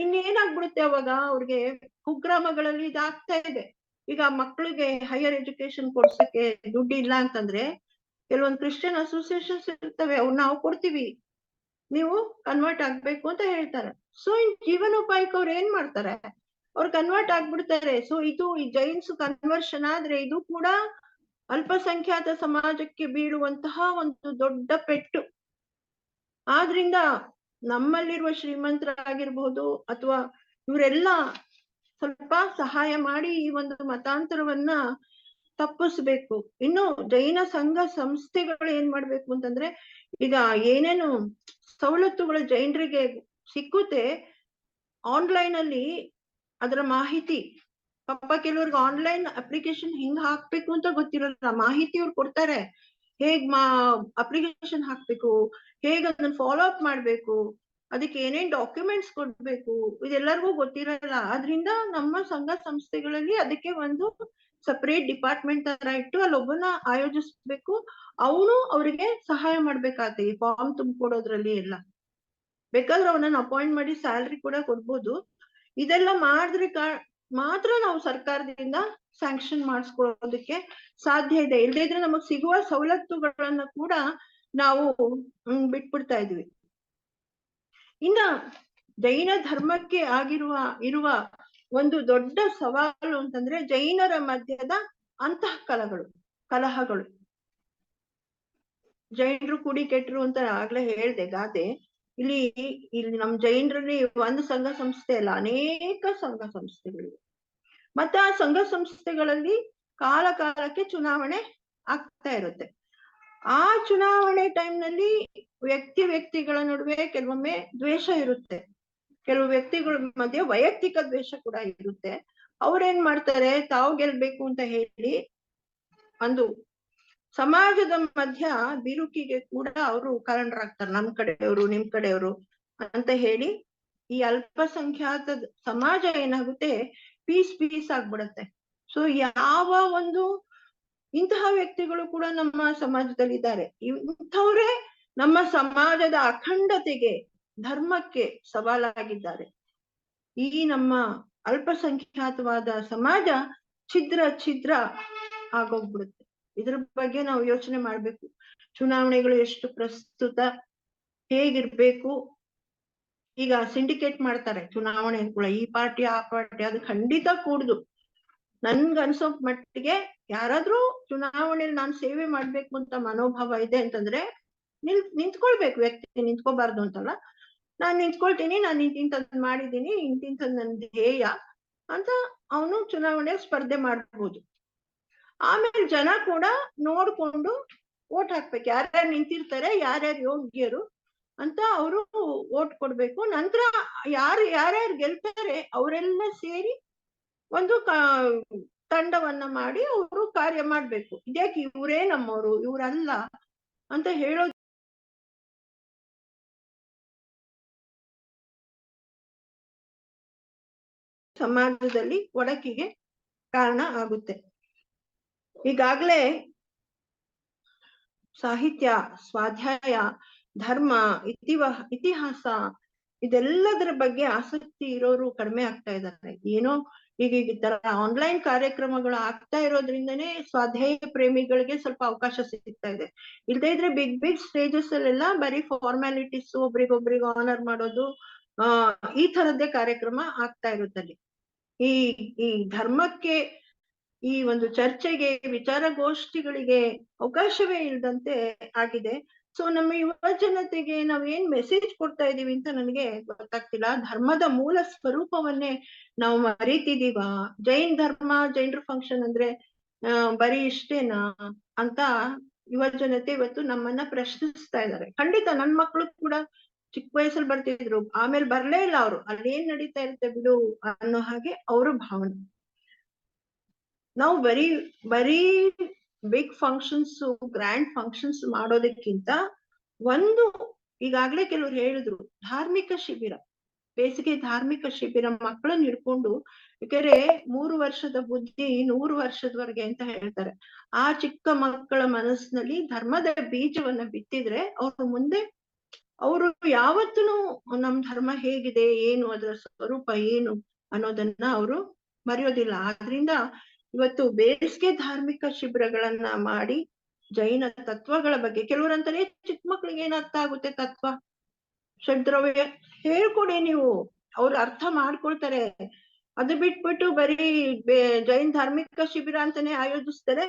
ಇನ್ನೇನಾಗ್ಬಿಡುತ್ತೆ ಅವಾಗ? ಅವ್ರಿಗೆ ಕುಗ್ರಾಮಗಳಲ್ಲಿ ಇದಾಗ್ತಾ ಇದೆ. ಈಗ ಮಕ್ಕಳಿಗೆ ಹೈಯರ್ ಎಜುಕೇಶನ್ ಕೊಡ್ಸಕ್ಕೆ ದುಡ್ಡು ಇಲ್ಲ ಅಂತಂದ್ರೆ ಕೆಲವೊಂದು ಕ್ರಿಶ್ಚಿಯನ್ ಅಸೋಸಿಯೇಷನ್ಸ್ ಇರ್ತವೆ, ಅವ್ರು ನಾವು ಕೊಡ್ತೀವಿ, ನೀವು ಕನ್ವರ್ಟ್ ಆಗ್ಬೇಕು ಅಂತ ಹೇಳ್ತಾರೆ. ಸೊ ಜೀವನೋಪಾಯಕ್ಕೆ ಅವ್ರು ಏನ್ ಮಾಡ್ತಾರೆ? ಅವ್ರು ಕನ್ವರ್ಟ್ ಆಗ್ಬಿಡ್ತಾರೆ. ಸೊ ಈ ಜೈನ್ಸ್ ಕನ್ವರ್ಷನ್ ಆದ್ರೆ ಇದು ಕೂಡ ಅಲ್ಪಸಂಖ್ಯಾತ ಸಮಾಜಕ್ಕೆ ಬೀಳುವಂತಹ ಒಂದು ದೊಡ್ಡ ಪೆಟ್ಟು. ಆದ್ರಿಂದ ನಮ್ಮಲ್ಲಿರುವ ಶ್ರೀಮಂತರಾಗಿರ್ಬಹುದು ಅಥವಾ ಇವರೆಲ್ಲ ಸ್ವಲ್ಪ ಸಹಾಯ ಮಾಡಿ ಈ ಒಂದು ಮತಾಂತರವನ್ನ ತಪ್ಪಿಸ್ಬೇಕು. ಇನ್ನು ಜೈನ ಸಂಘ ಸಂಸ್ಥೆಗಳು ಏನ್ ಮಾಡ್ಬೇಕು ಅಂತಂದ್ರೆ, ಈಗ ಏನೇನು ಸವಲತ್ತುಗಳು ಜೈನರಿಗೆ ಸಿಕ್ಕುತ್ತೆ ಆನ್ಲೈನ್ ಅಲ್ಲಿ, ಅದರ ಮಾಹಿತಿ ಪಾಪ ಕೆಲವ್ರಿಗೆ ಆನ್ಲೈನ್ ಅಪ್ಲಿಕೇಶನ್ ಹಿಂಗ್ ಹಾಕ್ಬೇಕು ಅಂತ ಗೊತ್ತಿರಲ್ಲ, ಮಾಹಿತಿ ಅವ್ರು ಕೊಡ್ತಾರೆ. ಅಪ್ಲಿಕೇಶನ್ ಹಾಕ್ಬೇಕು, ಅದನ್ನ ಫಾಲೋ ಅಪ್ ಮಾಡ್ಬೇಕು, ಅದಕ್ಕೆ ಏನೇನ್ ಡಾಕ್ಯುಮೆಂಟ್ಸ್ ಕೊಡ್ಬೇಕು, ಇದೆಲ್ಲರಿಗೂ ಗೊತ್ತಿರಲ್ಲ. ಆದ್ರಿಂದ ನಮ್ಮ ಸಂಘ ಸಂಸ್ಥೆಗಳಲ್ಲಿ ಅದಕ್ಕೆ ಒಂದು ಸಪರೇಟ್ ಡಿಪಾರ್ಟ್ಮೆಂಟ್ ತರ ಇಟ್ಟು ಅಲ್ಲೊಬ್ಬನ ಆಯೋಜಿಸ್ಬೇಕು. ಅವರಿಗೆ ಸಹಾಯ ಮಾಡ್ಬೇಕಾಗತ್ತೆ ಈ ಫಾರ್ಮ್ ತುಂಬಿಕೊಡೋದ್ರಲ್ಲಿ ಎಲ್ಲ. ಬೇಕಾದ್ರೆ ಅವನನ್ನ ಅಪಾಯಿಂಟ್ ಮಾಡಿ ಸ್ಯಾಲ್ರಿ ಕೂಡ ಕೊಡ್ಬೋದು. ಇದೆಲ್ಲ ಮಾಡಿದ್ರೆ ಮಾತ್ರ ನಾವು ಸರ್ಕಾರದಿಂದ ಸ್ಯಾಂಕ್ಷನ್ ಮಾಡಿಸ್ಕೊಳ್ಳೋದಕ್ಕೆ ಸಾಧ್ಯ ಇದೆ. ಇಲ್ಲದೇ ಇದ್ರೆ ನಮಗ್ ಸಿಗುವ ಸವಲತ್ತುಗಳನ್ನ ಕೂಡ ನಾವು ಬಿಟ್ಬಿಡ್ತಾ ಇದ್ವಿ. ಇನ್ನ ಜೈನ ಧರ್ಮಕ್ಕೆ ಇರುವ ಒಂದು ದೊಡ್ಡ ಸವಾಲು ಅಂತಂದ್ರೆ ಜೈನರ ಮಧ್ಯದ ಕಲಹಗಳು. ಜೈನರು ಕುಡಿ ಕೆಟ್ರು ಅಂತ ಆಗ್ಲೇ ಹೇಳ್ದೆ ಗಾದೆ. ಇಲ್ಲಿ ನಮ್ ಜೈನರಲ್ಲಿ ಒಂದು ಸಂಘ ಸಂಸ್ಥೆ ಅಲ್ಲ, ಅನೇಕ ಸಂಘ ಸಂಸ್ಥೆಗಳಿವೆ. ಮತ್ತೆ ಆ ಸಂಘ ಸಂಸ್ಥೆಗಳಲ್ಲಿ ಕಾಲಕ್ಕೆ ಚುನಾವಣೆ ಆಗ್ತಾ ಇರುತ್ತೆ. ಆ ಚುನಾವಣೆ ಟೈಮ್ನಲ್ಲಿ ವ್ಯಕ್ತಿಗಳ ನಡುವೆ ಕೆಲವೊಮ್ಮೆ ದ್ವೇಷ ಇರುತ್ತೆ, ಕೆಲವು ವ್ಯಕ್ತಿಗಳ ಮಧ್ಯೆ ವೈಯಕ್ತಿಕ ದ್ವೇಷ ಕೂಡ ಇರುತ್ತೆ. ಅವ್ರೇನ್ ಮಾಡ್ತಾರೆ, ತಾವು ಗೆಲ್ಬೇಕು ಅಂತ ಹೇಳಿ ಒಂದು ಸಮಾಜದ ಮಧ್ಯ ಬಿರುಕಿಗೆ ಕೂಡ ಅವರು ಕಾರಣರಾಗ್ತಾರೆ. ನಮ್ ಕಡೆಯವರು ನಿಮ್ ಕಡೆಯವರು ಅಂತ ಹೇಳಿ ಈ ಅಲ್ಪಸಂಖ್ಯಾತ ಸಮಾಜ ಏನಾಗುತ್ತೆ, ಪೀಸ್ ಆಗ್ಬಿಡತ್ತೆ. ಸೊ ಯಾವ ಒಂದು ಇಂತಹ ವ್ಯಕ್ತಿಗಳು ಕೂಡ ನಮ್ಮ ಸಮಾಜದಲ್ಲಿ ಇದ್ದಾರೆ. ಇಂಥವ್ರೇ ನಮ್ಮ ಸಮಾಜದ ಅಖಂಡತೆಗೆ, ಧರ್ಮಕ್ಕೆ ಸವಾಲಾಗಿದ್ದಾರೆ. ಈ ನಮ್ಮ ಅಲ್ಪಸಂಖ್ಯಾತವಾದ ಸಮಾಜ ಛಿದ್ರ ಆಗೋಗ್ಬಿಡುತ್ತೆ. ಇದ್ರ ಬಗ್ಗೆ ನಾವು ಯೋಚನೆ ಮಾಡ್ಬೇಕು. ಚುನಾವಣೆಗಳು ಎಷ್ಟು ಪ್ರಸ್ತುತ, ಹೇಗಿರ್ಬೇಕು. ಈಗ ಸಿಂಡಿಕೇಟ್ ಮಾಡ್ತಾರೆ ಚುನಾವಣೆಗಳ, ಈ ಪಾರ್ಟಿ ಆ ಪಾರ್ಟಿ, ಅದು ಖಂಡಿತ ಕೂಡುದು. ನನ್ಗನ್ಸೋ ಮಟ್ಟಿಗೆ ಯಾರಾದ್ರೂ ಚುನಾವಣೆಯಲ್ಲಿ ನಾನು ಸೇವೆ ಮಾಡ್ಬೇಕು ಅಂತ ಮನೋಭಾವ ಇದೆ ಅಂತಂದ್ರೆ ನಿಂತ್ಕೊಳ್ಬೇಕು. ವ್ಯಕ್ತಿ ನಿಂತ್ಕೋಬಾರ್ದು ಅಂತಲ್ಲ, ನಾನ್ ನಿಂತ್ಕೊಳ್ತೀನಿ, ನಾನು ಇಂತಿಂತದ್ ಮಾಡಿದೀನಿ, ಇಂತಿಂತದ್ ನನ್ ಧ್ಯೇಯ ಅಂತ ಅವನು ಚುನಾವಣೆ ಸ್ಪರ್ಧೆ ಮಾಡ್ಬೋದು. ಆಮೇಲೆ ಜನ ಕೂಡ ನೋಡ್ಕೊಂಡು ಓಟ್ ಹಾಕ್ಬೇಕು. ಯಾರ್ಯಾರು ನಿಂತಿರ್ತಾರೆ, ಯಾರ್ಯಾರು ಯೋಗ್ಯರು ಅಂತ ಅವರು ಓಟ್ ಕೊಡ್ಬೇಕು. ನಂತರ ಯಾರ್ಯಾರು ಗೆಲ್ತಾರೆ ಅವರೆಲ್ಲ ಸೇರಿ ಒಂದು ತಂಡವನ್ನ ಮಾಡಿ ಅವರು ಕಾರ್ಯ ಮಾಡ್ಬೇಕು. ಇದ್ಯಾಕೆ ಇವರೇ ನಮ್ಮವರು, ಇವರಲ್ಲ ಅಂತ ಹೇಳೋದು ಸಮಾಜದಲ್ಲಿ ಒಡಕಿಗೆ ಕಾರಣ ಆಗುತ್ತೆ. ಈಗಾಗ್ಲೇ ಸಾಹಿತ್ಯ, ಸ್ವಾಧ್ಯಾಯ, ಧರ್ಮ, ಇತಿಹಾಸ ಇದೆಲ್ಲದರ ಬಗ್ಗೆ ಆಸಕ್ತಿ ಇರೋರು ಕಡಿಮೆ ಆಗ್ತಾ ಇದ್ದಾರೆ. ಏನೋ ಈಗ ಈ ತರ ಆನ್ಲೈನ್ ಕಾರ್ಯಕ್ರಮಗಳು ಆಗ್ತಾ ಇರೋದ್ರಿಂದನೇ ಸ್ವಾಧ್ಯಾಯ ಪ್ರೇಮಿಗಳಿಗೆ ಸ್ವಲ್ಪ ಅವಕಾಶ ಸಿಗ್ತಾ ಇದೆ. ಇಲ್ದೇ ಇದ್ರೆ ಬಿಗ್ ಸ್ಟೇಜಸ್ ಅಲ್ಲೆಲ್ಲ ಬರೀ ಫಾರ್ಮ್ಯಾಲಿಟೀಸ್, ಒಬ್ರಿಗೊಬ್ರಿಗೆ ಆನರ್ ಮಾಡೋದು, ಈ ತರದ್ದೇ ಕಾರ್ಯಕ್ರಮ ಆಗ್ತಾ ಇರುತ್ತಲ್ಲಿ. ಈ ಧರ್ಮಕ್ಕೆ, ಈ ಒಂದು ಚರ್ಚೆಗೆ, ವಿಚಾರಗೋಷ್ಠಿಗಳಿಗೆ ಅವಕಾಶವೇ ಇಲ್ದಂತೆ ಆಗಿದೆ. ಸೊ ನಮ್ಮ ಯುವ ಜನತೆಗೆ ನಾವ್ ಏನ್ ಮೆಸೇಜ್ ಕೊಡ್ತಾ ಇದೀವಿ ಅಂತ ನನಗೆ ಗೊತ್ತಾಗ್ತಿಲ್ಲ. ಧರ್ಮದ ಮೂಲ ಸ್ವರೂಪವನ್ನೇ ನಾವು ಮರೀತಿದೀವ. ಜೈನರ ಫಂಕ್ಷನ್ ಅಂದ್ರೆ ಬರೀ ಇಷ್ಟೇನಾ ಅಂತ ಯುವ ಜನತೆ ಇವತ್ತು ನಮ್ಮನ್ನ ಪ್ರಶ್ನಿಸ್ತಾ ಇದ್ದಾರೆ. ಖಂಡಿತ ನನ್ ಮಕ್ಳು ಕೂಡ ಚಿಕ್ಕ ವಯಸ್ಸಲ್ಲಿ ಬರ್ತಿದ್ರು, ಆಮೇಲೆ ಬರ್ಲೇ ಇಲ್ಲ ಅವರು. ಅಲ್ಲೇನ್ ನಡೀತಾ ಇರುತ್ತೆ ಬಿಡು ಅನ್ನೋ ಹಾಗೆ ಅವರು ಭಾವನೆ. ನಾವು ಬರೀ ಬಿಗ್ ಫಂಕ್ಷನ್ಸ್, ಗ್ರ್ಯಾಂಡ್ ಫಂಕ್ಷನ್ಸ್ ಮಾಡೋದಕ್ಕಿಂತ ಒಂದು, ಈಗಾಗ್ಲೇ ಕೆಲವ್ರು ಹೇಳಿದ್ರು, ಧಾರ್ಮಿಕ ಶಿಬಿರ, ಬೇಸಿಗೆ ಧಾರ್ಮಿಕ ಶಿಬಿರ ಮಕ್ಕಳನ್ನ ಹಿಡ್ಕೊಂಡು, ಯಾಕಂದ್ರೆ 3 ವರ್ಷದ ಬುದ್ಧಿ 100 ವರ್ಷದವರೆಗೆ ಅಂತ ಹೇಳ್ತಾರೆ. ಆ ಚಿಕ್ಕ ಮಕ್ಕಳ ಮನಸ್ಸಿನಲ್ಲಿ ಧರ್ಮದ ಬೀಜವನ್ನ ಬಿತ್ತಿದ್ರೆ ಅವ್ರು ಮುಂದೆ ಅವರು ಯಾವತ್ತೂ ನಮ್ ಧರ್ಮ ಹೇಗಿದೆ, ಏನು ಅದರ ಸ್ವರೂಪ ಏನು ಅನ್ನೋದನ್ನ ಅವರು ಮರೆಯೋದಿಲ್ಲ. ಆದ್ರಿಂದ ಇವತ್ತು ಬೇಸಿಗೆ ಧಾರ್ಮಿಕ ಶಿಬಿರಗಳನ್ನ ಮಾಡಿ ಜೈನ ತತ್ವಗಳ ಬಗ್ಗೆ, ಕೆಲವರಂತಾರೆ ಚಿಕ್ಕ ಮಕ್ಳಿಗೆ ಏನ್ ಅರ್ಥ ಆಗುತ್ತೆ ತತ್ವ, ಷಡ್ದ್ರವ್ಯ ಹೇಳ್ಕೊಡಿ ನೀವು, ಅವ್ರು ಅರ್ಥ ಮಾಡ್ಕೊಳ್ತಾರೆ. ಅದು ಬಿಟ್ಬಿಟ್ಟು ಬರೀ ಜೈನ್ ಧಾರ್ಮಿಕ ಶಿಬಿರ ಅಂತಾನೆ ಆಯೋಜಿಸ್ತಾರೆ,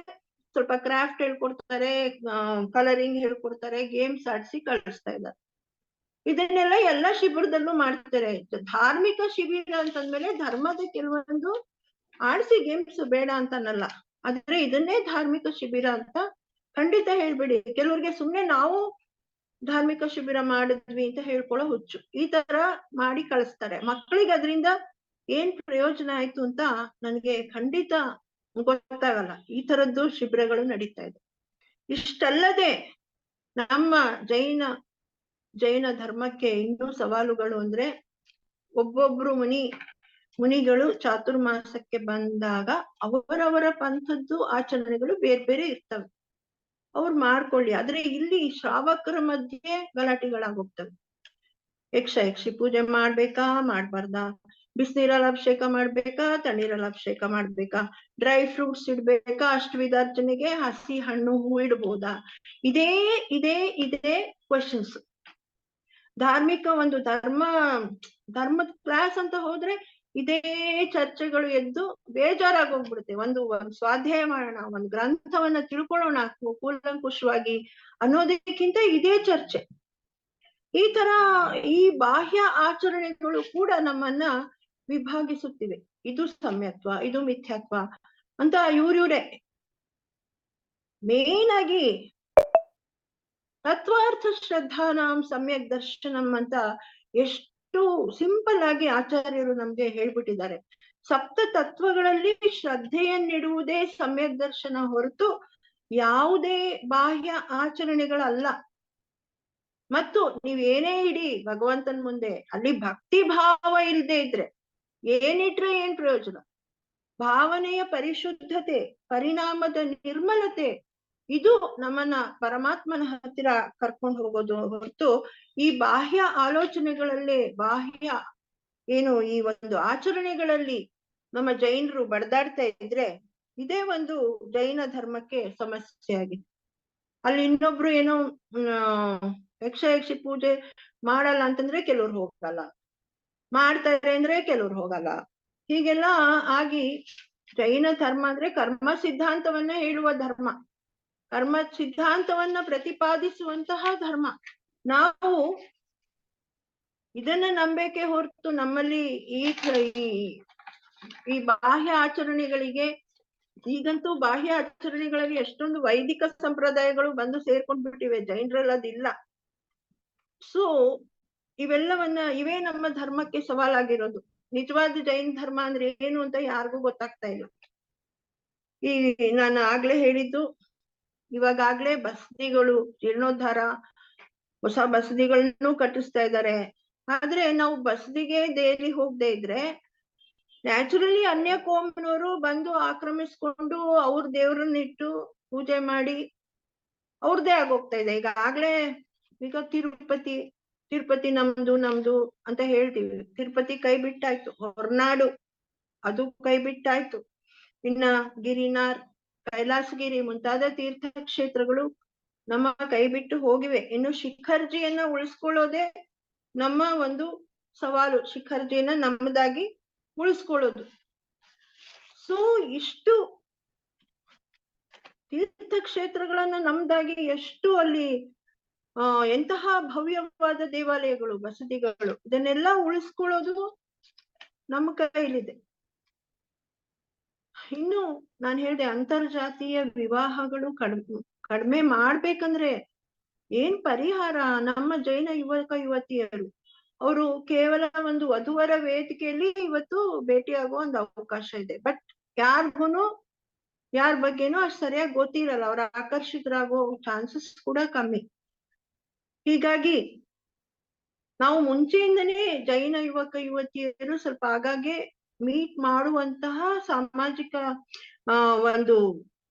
ಸ್ವಲ್ಪ ಕ್ರಾಫ್ಟ್ ಹೇಳ್ಕೊಡ್ತಾರೆ, ಕಲರಿಂಗ್ ಹೇಳ್ಕೊಡ್ತಾರೆ, ಗೇಮ್ಸ್ ಆಡ್ಸಿ ಕಳಿಸ್ತಾ ಇದ್ದಾರೆ. ಇದನ್ನೆಲ್ಲ ಎಲ್ಲಾ ಶಿಬಿರದಲ್ಲೂ ಮಾಡ್ತಾರೆ. ಧಾರ್ಮಿಕ ಶಿಬಿರ ಅಂತಂದ್ಮೇಲೆ ಧರ್ಮದ ಕೆಲವೊಂದು ಆಡ್ಸಿ ಗೇಮ್ಸ್ ಬೇಡ ಅಂತನಲ್ಲ, ಆದ್ರೆ ಇದನ್ನೇ ಧಾರ್ಮಿಕ ಶಿಬಿರ ಅಂತ ಖಂಡಿತ ಹೇಳ್ಬಿಡಿ. ಕೆಲವ್ರಿಗೆ ಸುಮ್ನೆ ನಾವು ಧಾರ್ಮಿಕ ಶಿಬಿರ ಮಾಡಿದ್ವಿ ಅಂತ ಹೇಳ್ಕೊಳ್ಳೋ ಹುಚ್ಚು, ಈ ತರ ಮಾಡಿ ಕಳಿಸ್ತಾರೆ. ಮಕ್ಕಳಿಗೆ ಅದರಿಂದ ಏನ್ ಪ್ರಯೋಜನ ಆಯ್ತು ಅಂತ ನನಗೆ ಖಂಡಿತ ಗೊತ್ತಾಗಲ್ಲ. ಈ ತರದ್ದು ಶಿಬಿರಗಳು ನಡೀತಾ ಇದೆ. ಇಷ್ಟಲ್ಲದೆ ನಮ್ಮ ಜೈನ ಧರ್ಮಕ್ಕೆ ಇನ್ನೂ ಸವಾಲುಗಳು ಅಂದ್ರೆ, ಒಬ್ಬೊಬ್ರು ಮುನಿಗಳು ಚಾತುರ್ಮಾಸಕ್ಕೆ ಬಂದಾಗ ಅವರವರ ಪಂಥದ್ದು ಆಚರಣೆಗಳು ಬೇರೆ ಇರ್ತವೆ, ಅವ್ರು ಮಾಡ್ಕೊಳ್ಳಿ. ಆದ್ರೆ ಇಲ್ಲಿ ಶ್ರಾವಕರ ಮಧ್ಯೆ ಗಲಾಟೆಗಳಾಗೋಗ್ತವೆ. ಯಕ್ಷಿ ಪೂಜೆ ಮಾಡ್ಬೇಕಾ ಮಾಡ್ಬಾರ್ದಾ, ಬಿಸಿನೀರಲ್ಲಿ ಅಭಿಷೇಕ ಮಾಡ್ಬೇಕಾ ತಣ್ಣೀರಲ್ಲಿ ಅಭಿಷೇಕ ಮಾಡ್ಬೇಕಾ, ಡ್ರೈ ಫ್ರೂಟ್ಸ್ ಇಡ್ಬೇಕಾ, ಅಷ್ಟವಿಧಾರ್ಚನೆಗೆ ಹಸಿ ಹಣ್ಣು ಹೂ ಇಡ್ಬೋದಾ, ಇದೇ ಕ್ವಶನ್ಸ್. ಧಾರ್ಮಿಕ ಒಂದು ಧರ್ಮದ ಕ್ಲಾಸ್ ಅಂತ ಹೋದ್ರೆ ಇದೇ ಚರ್ಚೆಗಳು ಎದ್ದು ಬೇಜಾರಾಗೋಗ್ಬಿಡುತ್ತೆ. ಒಂದು ಸ್ವಾಧ್ಯಾಯ ಮಾಡೋಣ, ಒಂದು ಗ್ರಂಥವನ್ನ ತಿಳ್ಕೊಳ್ಳೋಣ ಕೂಲಂಕುಷವಾಗಿ ಅನ್ನೋದಕ್ಕಿಂತ ಇದೇ ಚರ್ಚೆ. ಈ ತರ ಈ ಬಾಹ್ಯ ಆಚರಣೆಗಳು ಕೂಡ ನಮ್ಮನ್ನ ವಿಭಾಗಿಸುತ್ತಿವೆ. ಇದು ಸಮ್ಯತ್ವ, ಇದು ಮಿಥ್ಯಾತ್ವ ಅಂತ ಇವ್ರೇ ಮೇನ್ ಆಗಿ ತತ್ವಾರ್ಥ ಶ್ರದ್ಧಾನಾಂ ಸಮ್ಯಕ್ ದರ್ಶನಂ ಅಂತ ಎಷ್ಟು ಸಿಂಪಲ್ ಆಗಿ ಆಚಾರ್ಯರು ನಮ್ಗೆ ಹೇಳ್ಬಿಟ್ಟಿದ್ದಾರೆ. ಸಪ್ತ ತತ್ವಗಳಲ್ಲಿ ಶ್ರದ್ಧೆಯನ್ನಿಡುವುದೇ ಸಮ್ಯಕ್ ದರ್ಶನ ಹೊರತು ಯಾವುದೇ ಬಾಹ್ಯ ಆಚರಣೆಗಳಲ್ಲ. ಮತ್ತು ನೀವೇನೇ ಇಡಿ ಭಗವಂತನ ಮುಂದೆ, ಅಲ್ಲಿ ಭಕ್ತಿ ಭಾವ ಇಲ್ಲದೆ ಇದ್ರೆ ಏನಿಟ್ರೆ ಏನ್ ಪ್ರಯೋಜನ? ಭಾವನೆಯ ಪರಿಶುದ್ಧತೆ, ಪರಿಣಾಮದ ನಿರ್ಮಲತೆ, ಇದು ನಮ್ಮನ್ನ ಪರಮಾತ್ಮನ ಹತ್ತಿರ ಕರ್ಕೊಂಡು ಹೋಗೋದು ಹೊರತು ಈ ಬಾಹ್ಯ ಆಲೋಚನೆಗಳಲ್ಲೇ, ಬಾಹ್ಯ ಏನು ಈ ಒಂದು ಆಚರಣೆಗಳಲ್ಲಿ ನಮ್ಮ ಜೈನರು ಬಡದಾಡ್ತಾ ಇದ್ರೆ ಇದೇ ಒಂದು ಜೈನ ಧರ್ಮಕ್ಕೆ ಸಮಸ್ಯೆ ಆಗಿದೆ. ಅಲ್ಲಿ ಇನ್ನೊಬ್ರು ಏನೋ ಯಕ್ಷ ಪೂಜೆ ಮಾಡಲ್ಲ ಅಂತಂದ್ರೆ ಕೆಲವ್ರು ಹೋಗಲ್ಲ, ಮಾಡ್ತಾರೆ ಅಂದ್ರೆ ಕೆಲವ್ರು ಹೋಗಲ್ಲ. ಹೀಗೆಲ್ಲ ಆಗಿ ಜೈನ ಧರ್ಮ ಅಂದ್ರೆ ಕರ್ಮ ಸಿದ್ಧಾಂತವನ್ನ ಹೇಳುವ ಧರ್ಮ, ಕರ್ಮ ಸಿದ್ಧಾಂತವನ್ನ ಪ್ರತಿಪಾದಿಸುವಂತಹ ಧರ್ಮ. ನಾವು ಇದನ್ನ ನಂಬೇಕೆ ಹೊರತು ನಮ್ಮಲ್ಲಿ ಈ ಬಾಹ್ಯ ಆಚರಣೆಗಳಿಗೆ, ಈಗಂತೂ ಬಾಹ್ಯ ಆಚರಣೆಗಳಲ್ಲಿ ಎಷ್ಟೊಂದು ವೈದಿಕ ಸಂಪ್ರದಾಯಗಳು ಬಂದು ಸೇರ್ಕೊಂಡ್ಬಿಟ್ಟಿವೆ, ಜೈನರಲ್ಲಿ ಅದಿಲ್ಲ. ಸೊ ಇವೇ ನಮ್ಮ ಧರ್ಮಕ್ಕೆ ಸವಾಲಾಗಿರೋದು. ನಿಜವಾದ ಜೈನ ಧರ್ಮ ಅಂದ್ರೆ ಏನು ಅಂತ ಯಾರಿಗೂ ಗೊತ್ತಾಗ್ತಾ ಇಲ್ಲ. ಈ ನಾನು ಆಗ್ಲೇ ಹೇಳಿದ್ದು, ಇವಾಗಾಗ್ಲೇ ಬಸದಿಗಳು ಜೀರ್ಣೋದ್ಧಾರ, ಹೊಸ ಬಸದಿಗಳನ್ನು ಕಟ್ಟಿಸ್ತಾ ಇದ್ದಾರೆ. ಆದ್ರೆ ನಾವು ಬಸದಿಗೆ ಡೈಲಿ ಹೋಗದೆ ಇದ್ರೆ ನ್ಯಾಚುರಲಿ ಅನ್ಯ ಕೋಮಿನವರು ಬಂದು ಆಕ್ರಮಿಸ್ಕೊಂಡು ಅವ್ರ ದೇವ್ರನ್ನಿಟ್ಟು ಪೂಜೆ ಮಾಡಿ ಅವ್ರದ್ದೇ ಆಗೋಗ್ತಾ ಇದೆ. ಈಗ ತಿರುಪತಿ ನಮ್ದು ಅಂತ ಹೇಳ್ತೀವಿ. ತಿರುಪತಿ ಕೈ ಬಿಟ್ಟಾಯ್ತು, ಹೊರನಾಡು ಅದು ಕೈ ಬಿಟ್ಟಾಯ್ತು. ಇನ್ನ ಗಿರಿನಾರ್, ಕೈಲಾಸಗಿರಿ ಮುಂತಾದ ತೀರ್ಥ ಕ್ಷೇತ್ರಗಳು ನಮ್ಮ ಕೈ ಬಿಟ್ಟು ಹೋಗಿವೆ. ಇನ್ನು ಶಿಖರ್ಜಿಯನ್ನ ಉಳಿಸ್ಕೊಳ್ಳೋದೇ ನಮ್ಮ ಒಂದು ಸವಾಲು, ಶಿಖರ್ಜಿಯನ್ನ ನಮ್ಮದಾಗಿ ಉಳಿಸ್ಕೊಳ್ಳೋದು. ಸೊ ಇಷ್ಟು ತೀರ್ಥಕ್ಷೇತ್ರಗಳನ್ನ ನಮ್ದಾಗಿ ಎಷ್ಟು ಅಲ್ಲಿ ಎಂತಹ ಭವ್ಯವಾದ ದೇವಾಲಯಗಳು, ಬಸದಿಗಳು, ಇದನ್ನೆಲ್ಲ ಉಳಿಸ್ಕೊಳ್ಳೋದು ನಮ್ಮ ಕೈಲಿದೆ. ಇನ್ನು ನಾನು ಹೇಳಿದೆ, ಅಂತರ್ಜಾತೀಯ ವಿವಾಹಗಳು ಕಡಿಮೆ ಮಾಡ್ಬೇಕಂದ್ರೆ ಏನ್ ಪರಿಹಾರ? ನಮ್ಮ ಜೈನ ಯುವಕ ಯುವತಿಯರು ಅವರು ಕೇವಲ ಒಂದು ವಧುವರ ವೇದಿಕೆಯಲ್ಲಿ ಇವತ್ತು ಭೇಟಿಯಾಗುವ ಒಂದು ಅವಕಾಶ ಇದೆ. ಬಟ್ ಯಾರ ಬಗ್ಗೆನೂ ಅಷ್ಟು ಸರಿಯಾಗಿ ಗೊತ್ತಿರಲ್ಲ, ಅವ್ರ ಆಕರ್ಷಿತರಾಗೋ ಚಾನ್ಸಸ್ ಕೂಡ ಕಮ್ಮಿ. ಹೀಗಾಗಿ ನಾವು ಮುಂಚೆಯಿಂದನೇ ಜೈನ ಯುವಕ ಯುವತಿಯರು ಸ್ವಲ್ಪ ಆಗಾಗ್ಗೆ ಮೀಟ್ ಮಾಡುವಂತಹ ಸಾಮಾಜಿಕ ಒಂದು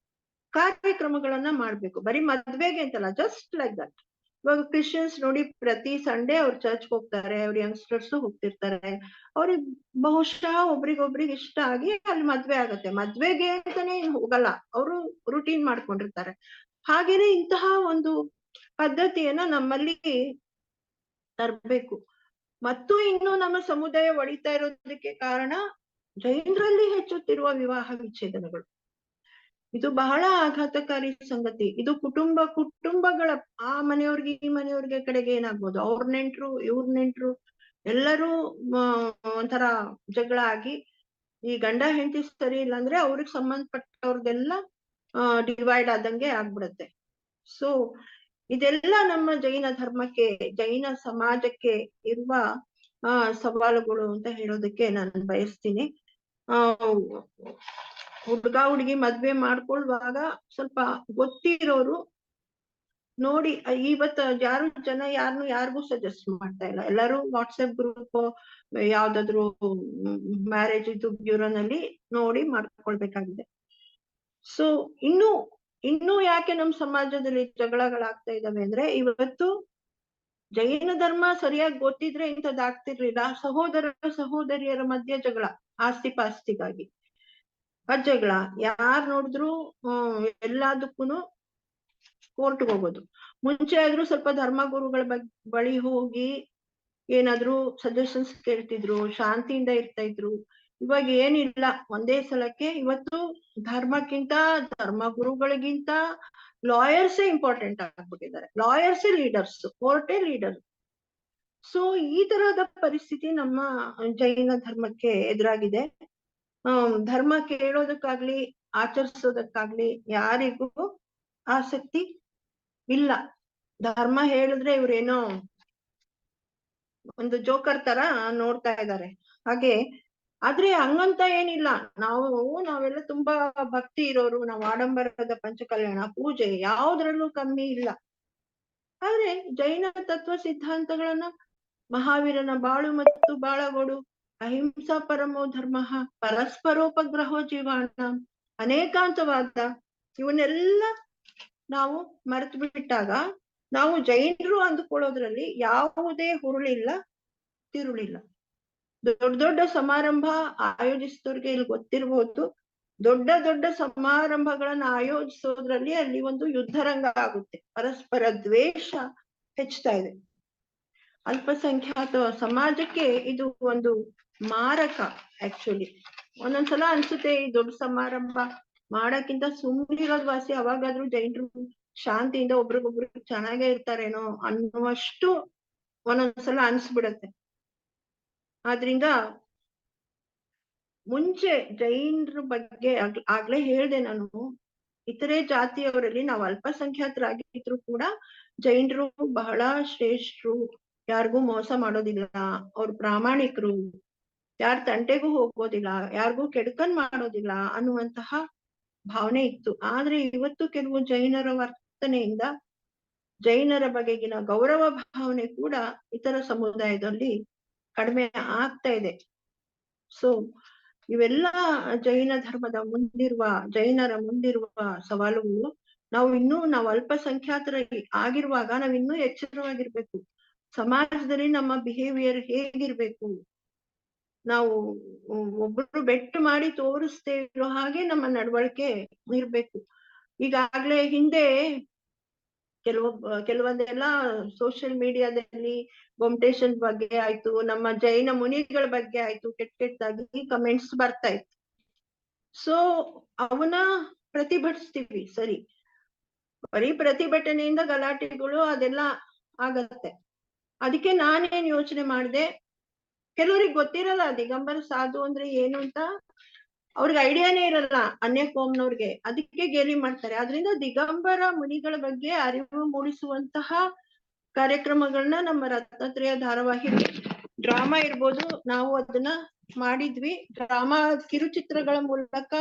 ಕಾರ್ಯಕ್ರಮಗಳನ್ನ ಮಾಡ್ಬೇಕು. ಬರೀ ಮದ್ವೆಗೆ ಅಂತಲ್ಲ, ಜಸ್ಟ್ ಲೈಕ್ ದಟ್. ಇವಾಗ ಕ್ರಿಶ್ಚಿಯನ್ಸ್ ನೋಡಿ, ಪ್ರತಿ ಸಂಡೇ ಅವ್ರು ಚರ್ಚ್ಗೆ ಹೋಗ್ತಾರೆ, ಅವ್ರ ಯಂಗ್ಸ್ಟರ್ಸ್ ಹೋಗ್ತಿರ್ತಾರೆ. ಅವ್ರಿಗೆ ಬಹುಶಃ ಒಬ್ರಿಗೊಬ್ರಿಗೆ ಇಷ್ಟ ಆಗಿ ಅಲ್ಲಿ ಮದ್ವೆ ಆಗತ್ತೆ. ಮದ್ವೆಗೆ ಅಂತಾನೆ ಹೋಗಲ್ಲ, ಅವರು ರುಟೀನ್ ಮಾಡ್ಕೊಂಡಿರ್ತಾರೆ. ಹಾಗೇನೆ ಇಂತಹ ಒಂದು ಪದ್ಧತಿಯನ್ನ ನಮ್ಮಲ್ಲಿ ತರಬೇಕು. ಮತ್ತು ಇನ್ನು ನಮ್ಮ ಸಮುದಾಯ ಒಳಿತಾ ಇರೋದಕ್ಕೆ ಕಾರಣ ಜೈನರಲ್ಲಿ ಹೆಚ್ಚುತ್ತಿರುವ ವಿವಾಹ ವಿಚ್ಛೇದನಗಳು. ಇದು ಬಹಳ ಆಘಾತಕಾರಿ ಸಂಗತಿ. ಇದು ಕುಟುಂಬಗಳ ಆ ಮನೆಯವ್ರಿಗೆ ಈ ಮನೆಯವ್ರಿಗೆ ಕಡೆಗೆ ಏನಾಗ್ಬೋದು, ಅವ್ರ ನೆಂಟ್ರು ಇವ್ರ ನೆಂಟ್ರು ಎಲ್ಲರೂ ಒಂಥರ ಜಗಳ ಆಗಿ, ಈ ಗಂಡ ಹೆಂಡತಿ ಸರಿ ಇಲ್ಲ ಅಂದ್ರೆ ಅವ್ರಿಗೆ ಸಂಬಂಧಪಟ್ಟವ್ರದೆಲ್ಲ ಡಿವೈಡ್ ಆದಂಗೆ ಆಗ್ಬಿಡತ್ತೆ. ಸೊ ಇದೆಲ್ಲ ನಮ್ಮ ಜೈನ ಧರ್ಮಕ್ಕೆ, ಜೈನ ಸಮಾಜಕ್ಕೆ ಇರುವ ಸವಾಲುಗಳು ಅಂತ ಹೇಳೋದಕ್ಕೆ ನಾನು ಬಯಸ್ತೀನಿ. ಹುಡುಗ ಹುಡುಗಿ ಮದ್ವೆ ಮಾಡ್ಕೊಳ್ಳುವಾಗ ಸ್ವಲ್ಪ ಗೊತ್ತಿರೋರು ನೋಡಿ. ಇವತ್ತು ಯಾರಿಗೂ ಸಜೆಸ್ಟ್ ಮಾಡ್ತಾ ಇಲ್ಲ. ಎಲ್ಲರೂ ವಾಟ್ಸಪ್ ಗ್ರೂಪ್, ಯಾವ್ದಾದ್ರು ಮ್ಯಾರೇಜ್ ಇದು ಬ್ಯೂರೋನಲ್ಲಿ ನೋಡಿ ಮಾಡ್ಕೊಳ್ಬೇಕಾಗಿದೆ. ಸೊ ಇನ್ನು ಯಾಕೆ ನಮ್ಮ ಸಮಾಜದಲ್ಲಿ ಜಗಳಗಳಾಗ್ತಾ ಇದಾವೆ ಅಂದ್ರೆ, ಇವತ್ತು ಜೈನ ಧರ್ಮ ಸರಿಯಾಗಿ ಗೊತ್ತಿದ್ರೆ ಇಂಥದ್ದಾಗ್ತಿರ್ಲಿಲ್ಲ. ಸಹೋದರಿಯರ ಮಧ್ಯೆ ಜಗಳ, ಆಸ್ತಿ ಪಾಸ್ತಿಗಾಗಿ ಜಗಳ. ಯಾರ್ ನೋಡಿದ್ರು ಎಲ್ಲದಕ್ಕೂನು ಕೋರ್ಟ್ಗೆ ಹೋಗೋದು. ಮುಂಚೆ ಆದ್ರೂ ಸ್ವಲ್ಪ ಧರ್ಮಗುರುಗಳ ಬಳಿ ಹೋಗಿ ಏನಾದ್ರೂ ಸಜೆಷನ್ಸ್ ಕೇಳ್ತಿದ್ರು, ಶಾಂತಿಯಿಂದ ಇರ್ತಾ ಇದ್ರು. ಇವಾಗ ಏನಿಲ್ಲ, ಒಂದೇ ಸಲಕ್ಕೆ ಇವತ್ತು ಧರ್ಮಕ್ಕಿಂತ, ಧರ್ಮ ಗುರುಗಳಿಗಿಂತ ಲಾಯರ್ಸೇ ಇಂಪಾರ್ಟೆಂಟ್ ಆಗ್ಬಿಟ್ಟಿದ್ದಾರೆ. ಲಾಯರ್ಸೇ ಲೀಡರ್ಸ್, ಕೋರ್ಟೇ ಲೀಡರ್. ಸೊ ಈ ತರಹದ ಪರಿಸ್ಥಿತಿ ನಮ್ಮ ಜೈನ ಧರ್ಮಕ್ಕೆ ಎದುರಾಗಿದೆ. ಧರ್ಮ ಕೇಳೋದಕ್ಕಾಗ್ಲಿ ಆಚರಿಸೋದಕ್ಕಾಗ್ಲಿ ಯಾರಿಗೂ ಆಸಕ್ತಿ ಇಲ್ಲ. ಧರ್ಮ ಹೇಳಿದ್ರೆ ಇವ್ರೇನೋ ಒಂದು ಜೋಕರ್ ತರ ನೋಡ್ತಾ ಇದ್ದಾರೆ ಹಾಗೆ. ಆದ್ರೆ ಹಂಗಂತ ಏನಿಲ್ಲ, ನಾವೆಲ್ಲ ತುಂಬಾ ಭಕ್ತಿ ಇರೋರು, ನಾವು ಆಡಂಬರದ ಪಂಚಕಲ್ಯಾಣ ಪೂಜೆ ಯಾವುದ್ರಲ್ಲೂ ಕಮ್ಮಿ ಇಲ್ಲ. ಆದ್ರೆ ಜೈನ ತತ್ವ ಸಿದ್ಧಾಂತಗಳನ್ನ, ಮಹಾವೀರನ ಬಾಳು ಮತ್ತು ಬಾಳಗೋಡು, ಅಹಿಂಸಾ ಪರಮೋ ಧರ್ಮ, ಪರಸ್ಪರೋಪಗ್ರಹೋ ಜೀವಾಣ, ಅನೇಕಾಂತವಾದ, ಇವನ್ನೆಲ್ಲ ನಾವು ಮರೆತು ಬಿಟ್ಟಾಗ ನಾವು ಜೈನರು ಅಂದುಕೊಳ್ಳೋದ್ರಲ್ಲಿ ಯಾವುದೇ ಹುರುಳಿಲ್ಲ, ತಿರುಳಿಲ್ಲ. ದೊಡ್ಡ ದೊಡ್ಡ ಸಮಾರಂಭ ಆಯೋಜಿಸಿದವ್ರಿಗೆ ಇಲ್ಲಿ ಗೊತ್ತಿರ್ಬೋದು, ದೊಡ್ಡ ದೊಡ್ಡ ಸಮಾರಂಭಗಳನ್ನ ಆಯೋಜಿಸೋದ್ರಲ್ಲಿ ಅಲ್ಲಿ ಒಂದು ಯುದ್ಧರಂಗ ಆಗುತ್ತೆ, ಪರಸ್ಪರ ದ್ವೇಷ ಹೆಚ್ಚುತ್ತಾ ಇದೆ. ಅಲ್ಪಸಂಖ್ಯಾತ ಸಮಾಜಕ್ಕೆ ಇದು ಒಂದು ಮಾರಕ. ಆಕ್ಚುಲಿ ಒಂದೊಂದ್ಸಲ ಅನ್ಸುತ್ತೆ ಈ ದೊಡ್ಡ ಸಮಾರಂಭ ಮಾಡಕ್ಕಿಂತ ಸುಮ್ಮನಿರೋದ್ ವಾಸಿ, ಅವಾಗಾದ್ರೂ ಜೈನರು ಶಾಂತಿಯಿಂದ ಒಬ್ರಿಗೊಬ್ರು ಚೆನ್ನಾಗೇ ಇರ್ತಾರೇನೋ ಅನ್ನುವಷ್ಟು ಒಂದೊಂದ್ಸಲ ಅನ್ಸ್ಬಿಡತ್ತೆ. ಆದ್ರಿಂದ ಮುಂಚೆ ಜೈನರ ಬಗ್ಗೆ ಆಗ್ಲೇ ಹೇಳ್ದೆ ನಾನು, ಇತರೆ ಜಾತಿಯವರಲ್ಲಿ ನಾವು ಅಲ್ಪಸಂಖ್ಯಾತರಾಗಿದ್ರು ಕೂಡ ಜೈನರು ಬಹಳ ಶ್ರೇಷ್ಠರು, ಯಾರಿಗೂ ಮೋಸ ಮಾಡೋದಿಲ್ಲ, ಅವ್ರು ಪ್ರಾಮಾಣಿಕರು, ಯಾರ ತಂಟೆಗೂ ಹೋಗೋದಿಲ್ಲ, ಯಾರಿಗೂ ಕೆಡುಕನ್ ಮಾಡೋದಿಲ್ಲ ಅನ್ನುವಂತಹ ಭಾವನೆ ಇತ್ತು. ಆದ್ರೆ ಇವತ್ತು ಕೆಲವು ಜೈನರ ವರ್ತನೆಯಿಂದ ಜೈನರ ಬಗೆಗಿನ ಗೌರವ ಭಾವನೆ ಕೂಡ ಇತರ ಸಮುದಾಯದಲ್ಲಿ ಕಡಿಮೆ ಆಗ್ತಾ ಇದೆ. ಸೊ ಇವೆಲ್ಲ ಜೈನ ಧರ್ಮದ ಜೈನರ ಮುಂದಿರುವ ಸವಾಲುಗಳು. ನಾವು ಅಲ್ಪಸಂಖ್ಯಾತರಾಗಿ ಆಗಿರುವಾಗ ನಾವಿನ್ನೂ ಎಚ್ಚರವಾಗಿರ್ಬೇಕು. ಸಮಾಜದಲ್ಲಿ ನಮ್ಮ ಬಿಹೇವಿಯರ್ ಹೇಗಿರ್ಬೇಕು, ನಾವು ಒಬ್ರು ಬೆಟ್ಟು ಮಾಡಿ ತೋರಿಸ್ದೇ ಇರೋ ಹಾಗೆ ನಮ್ಮ ನಡವಳಿಕೆ ಇರ್ಬೇಕು. ಈಗಾಗ್ಲೇ ಹಿಂದೆ ಕೆಲವೊಂದೆಲ್ಲ ಸೋಷಿಯಲ್ ಮೀಡಿಯಾದಲ್ಲಿ ಗೊಮ್ಟೇಶನ್ ಬಗ್ಗೆ ಆಯ್ತು, ನಮ್ಮ ಜೈನ ಮುನಿಗಳ ಬಗ್ಗೆ ಆಯ್ತು, ಕೆಟ್ಟದಾಗಿ ಕಮೆಂಟ್ಸ್ ಬರ್ತಾ ಇತ್ತು. ಸೊ ಅವನ್ನ ಪ್ರತಿಭಟಿಸ್ತೀವಿ, ಸರಿ, ಬರೀ ಪ್ರತಿಭಟನೆಯಿಂದ ಗಲಾಟೆಗಳು ಅದೆಲ್ಲ ಆಗತ್ತೆ. ಅದಕ್ಕೆ ನಾನೇನ್ ಯೋಚನೆ ಮಾಡಿದೆ, ಕೆಲವ್ರಿಗೆ ಗೊತ್ತಿರಲ್ಲ ದಿಗಂಬರ ಸಾಧು ಅಂದ್ರೆ ಏನು ಅಂತ, ಅವ್ರಿಗೆ ಐಡಿಯಾನೇ ಇರಲ್ಲ ಅನ್ಯಕೋಮ್ನವ್ರಿಗೆ, ಅದಕ್ಕೆ ಗೇಲಿ ಮಾಡ್ತಾರೆ. ಆದ್ರಿಂದ ದಿಗಂಬರ ಮುನಿಗಳ ಬಗ್ಗೆ ಅರಿವು ಮೂಡಿಸುವಂತಹ ಕಾರ್ಯಕ್ರಮಗಳನ್ನ ನಮ್ಮ ರತ್ನತ್ರಯ ಧಾರಾವಾಹಿ ಡ್ರಾಮಾ ಇರ್ಬೋದು, ನಾವು ಅದನ್ನ ಮಾಡಿದ್ವಿ. ಡ್ರಾಮಾ ಕಿರುಚಿತ್ರಗಳ ಮೂಲಕ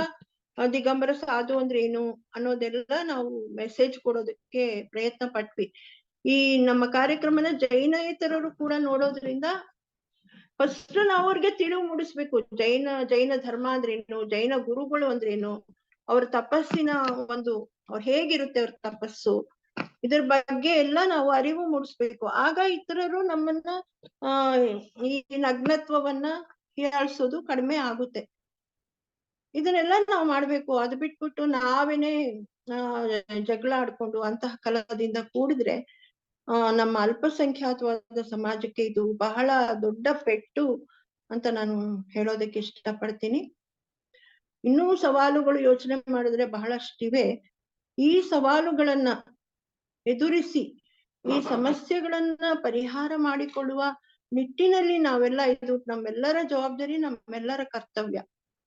ದಿಗಂಬರ ಸಾಧು ಅಂದ್ರೆ ಏನು ಅನ್ನೋದೆಲ್ಲ ನಾವು ಮೆಸೇಜ್ ಕೊಡೋದಕ್ಕೆ ಪ್ರಯತ್ನ ಪಟ್ವಿ. ಈ ನಮ್ಮ ಕಾರ್ಯಕ್ರಮನ ಜೈನೇತರರು ಕೂಡ ನೋಡೋದ್ರಿಂದ ಫಸ್ಟ್ ನಾವು ಅವ್ರಿಗೆ ತಿಳಿವು ಮೂಡಿಸ್ಬೇಕು. ಜೈನ ಧರ್ಮ ಅಂದ್ರೇನು, ಜೈನ ಗುರುಗಳು ಅಂದ್ರೇನು, ಅವ್ರ ತಪಸ್ಸಿನ ಅವ್ರ ಹೇಗಿರುತ್ತೆ ಅವ್ರ ತಪಸ್ಸು, ಇದ್ರ ಬಗ್ಗೆ ಎಲ್ಲ ನಾವು ಅರಿವು ಮೂಡಿಸ್ಬೇಕು. ಆಗ ಇತರರು ನಮ್ಮನ್ನ ಈ ನಗ್ನತ್ವವನ್ನ ಹೀಯಾಳಿಸೋದು ಕಡಿಮೆ ಆಗುತ್ತೆ. ಇದನ್ನೆಲ್ಲ ನಾವು ಮಾಡ್ಬೇಕು. ಅದು ಬಿಟ್ಬಿಟ್ಟು ನಾವೇನೆ ಜಗಳ ಆಡ್ಕೊಂಡು ಅಂತಹ ಕಲದಿಂದ ಕೂಡಿದ್ರೆ ನಮ್ಮ ಅಲ್ಪಸಂಖ್ಯಾತವಾದ ಸಮಾಜಕ್ಕೆ ಇದು ಬಹಳ ದೊಡ್ಡ ಪೆಟ್ಟು ಅಂತ ನಾನು ಹೇಳೋದಕ್ಕೆ ಇಷ್ಟಪಡ್ತೀನಿ. ಇನ್ನೂ ಸವಾಲುಗಳು ಯೋಚನೆ ಮಾಡಿದ್ರೆ ಬಹಳಷ್ಟಿವೆ. ಈ ಸವಾಲುಗಳನ್ನ ಎದುರಿಸಿ ಈ ಸಮಸ್ಯೆಗಳನ್ನ ಪರಿಹಾರ ಮಾಡಿಕೊಳ್ಳುವ ನಿಟ್ಟಿನಲ್ಲಿ ನಾವೆಲ್ಲ, ಇದು ನಮ್ಮೆಲ್ಲರ ಜವಾಬ್ದಾರಿ, ನಮ್ಮೆಲ್ಲರ ಕರ್ತವ್ಯ.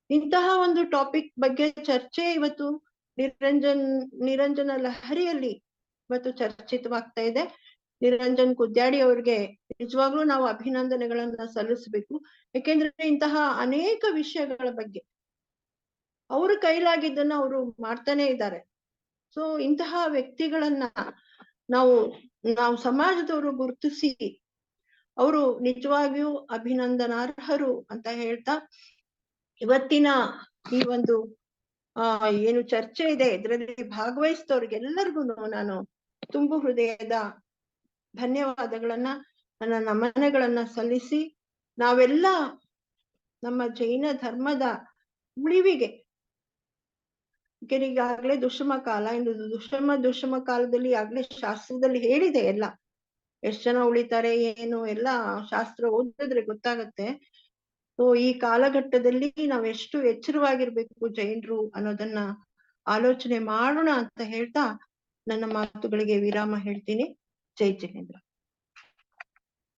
ಇಂತಹ ಒಂದು ಟಾಪಿಕ್ ಬಗ್ಗೆ ಚರ್ಚೆ ಇವತ್ತು ನಿರಂಜನ ಲಹರಿಯಲ್ಲಿ ಇವತ್ತು ಚರ್ಚಿತವಾಗ್ತಾ ಇದೆ. ನಿರಂಜನ್ ಕುದ್ಯಾಡಿ ಅವ್ರಿಗೆ ನಿಜವಾಗ್ಲೂ ನಾವು ಅಭಿನಂದನೆಗಳನ್ನ ಸಲ್ಲಿಸ್ಬೇಕು. ಯಾಕೆಂದ್ರೆ ಇಂತಹ ಅನೇಕ ವಿಷಯಗಳ ಬಗ್ಗೆ ಅವ್ರ ಕೈಲಾಗಿದ್ದನ್ನ ಅವರು ಮಾಡ್ತಾನೆ ಇದ್ದಾರೆ. ಸೊ ಇಂತಹ ವ್ಯಕ್ತಿಗಳನ್ನ ನಾವು ಸಮಾಜದವರು ಗುರುತಿಸಿ ಅವರು ನಿಜವಾಗಿಯೂ ಅಭಿನಂದನಾರ್ಹರು ಅಂತ ಹೇಳ್ತಾ, ಇವತ್ತಿನ ಈ ಒಂದು ಏನು ಚರ್ಚೆ ಇದೆ ಇದರಲ್ಲಿ ಭಾಗವಹಿಸಿದವ್ರಿಗೆಲ್ಲರಿಗೂ ನಾನು ತುಂಬು ಹೃದಯದ ಧನ್ಯವಾದಗಳನ್ನ, ನನ್ನ ನಮನಗಳನ್ನ ಸಲ್ಲಿಸಿ, ನಾವೆಲ್ಲ ನಮ್ಮ ಜೈನ ಧರ್ಮದ ಉಳಿವಿಗೆ, ಈಗಾಗಲೇ ದುಷ್ಮ ಕಾಲ, ಇನ್ನು ದುಷ್ಮ ಕಾಲದಲ್ಲಿ ಆಗ್ಲೇ ಶಾಸ್ತ್ರದಲ್ಲಿ ಹೇಳಿದೆ ಎಲ್ಲ, ಎಷ್ಟ್ ಜನ ಉಳಿತಾರೆ ಏನು ಎಲ್ಲ ಶಾಸ್ತ್ರ ಓದಿದ್ರೆ ಗೊತ್ತಾಗತ್ತೆ. ಸೊ ಈ ಕಾಲಘಟ್ಟದಲ್ಲಿ ನಾವ್ ಎಷ್ಟು ಎಚ್ಚರವಾಗಿರ್ಬೇಕು ಜೈನರು ಅನ್ನೋದನ್ನ ಆಲೋಚನೆ ಮಾಡೋಣ ಅಂತ ಹೇಳ್ತಾ ನನ್ನ ಮಾತುಗಳಿಗೆ ವಿರಾಮ ಹೇಳ್ತೀನಿ. ಜೈ ಜಿನೇಂದ್ರ.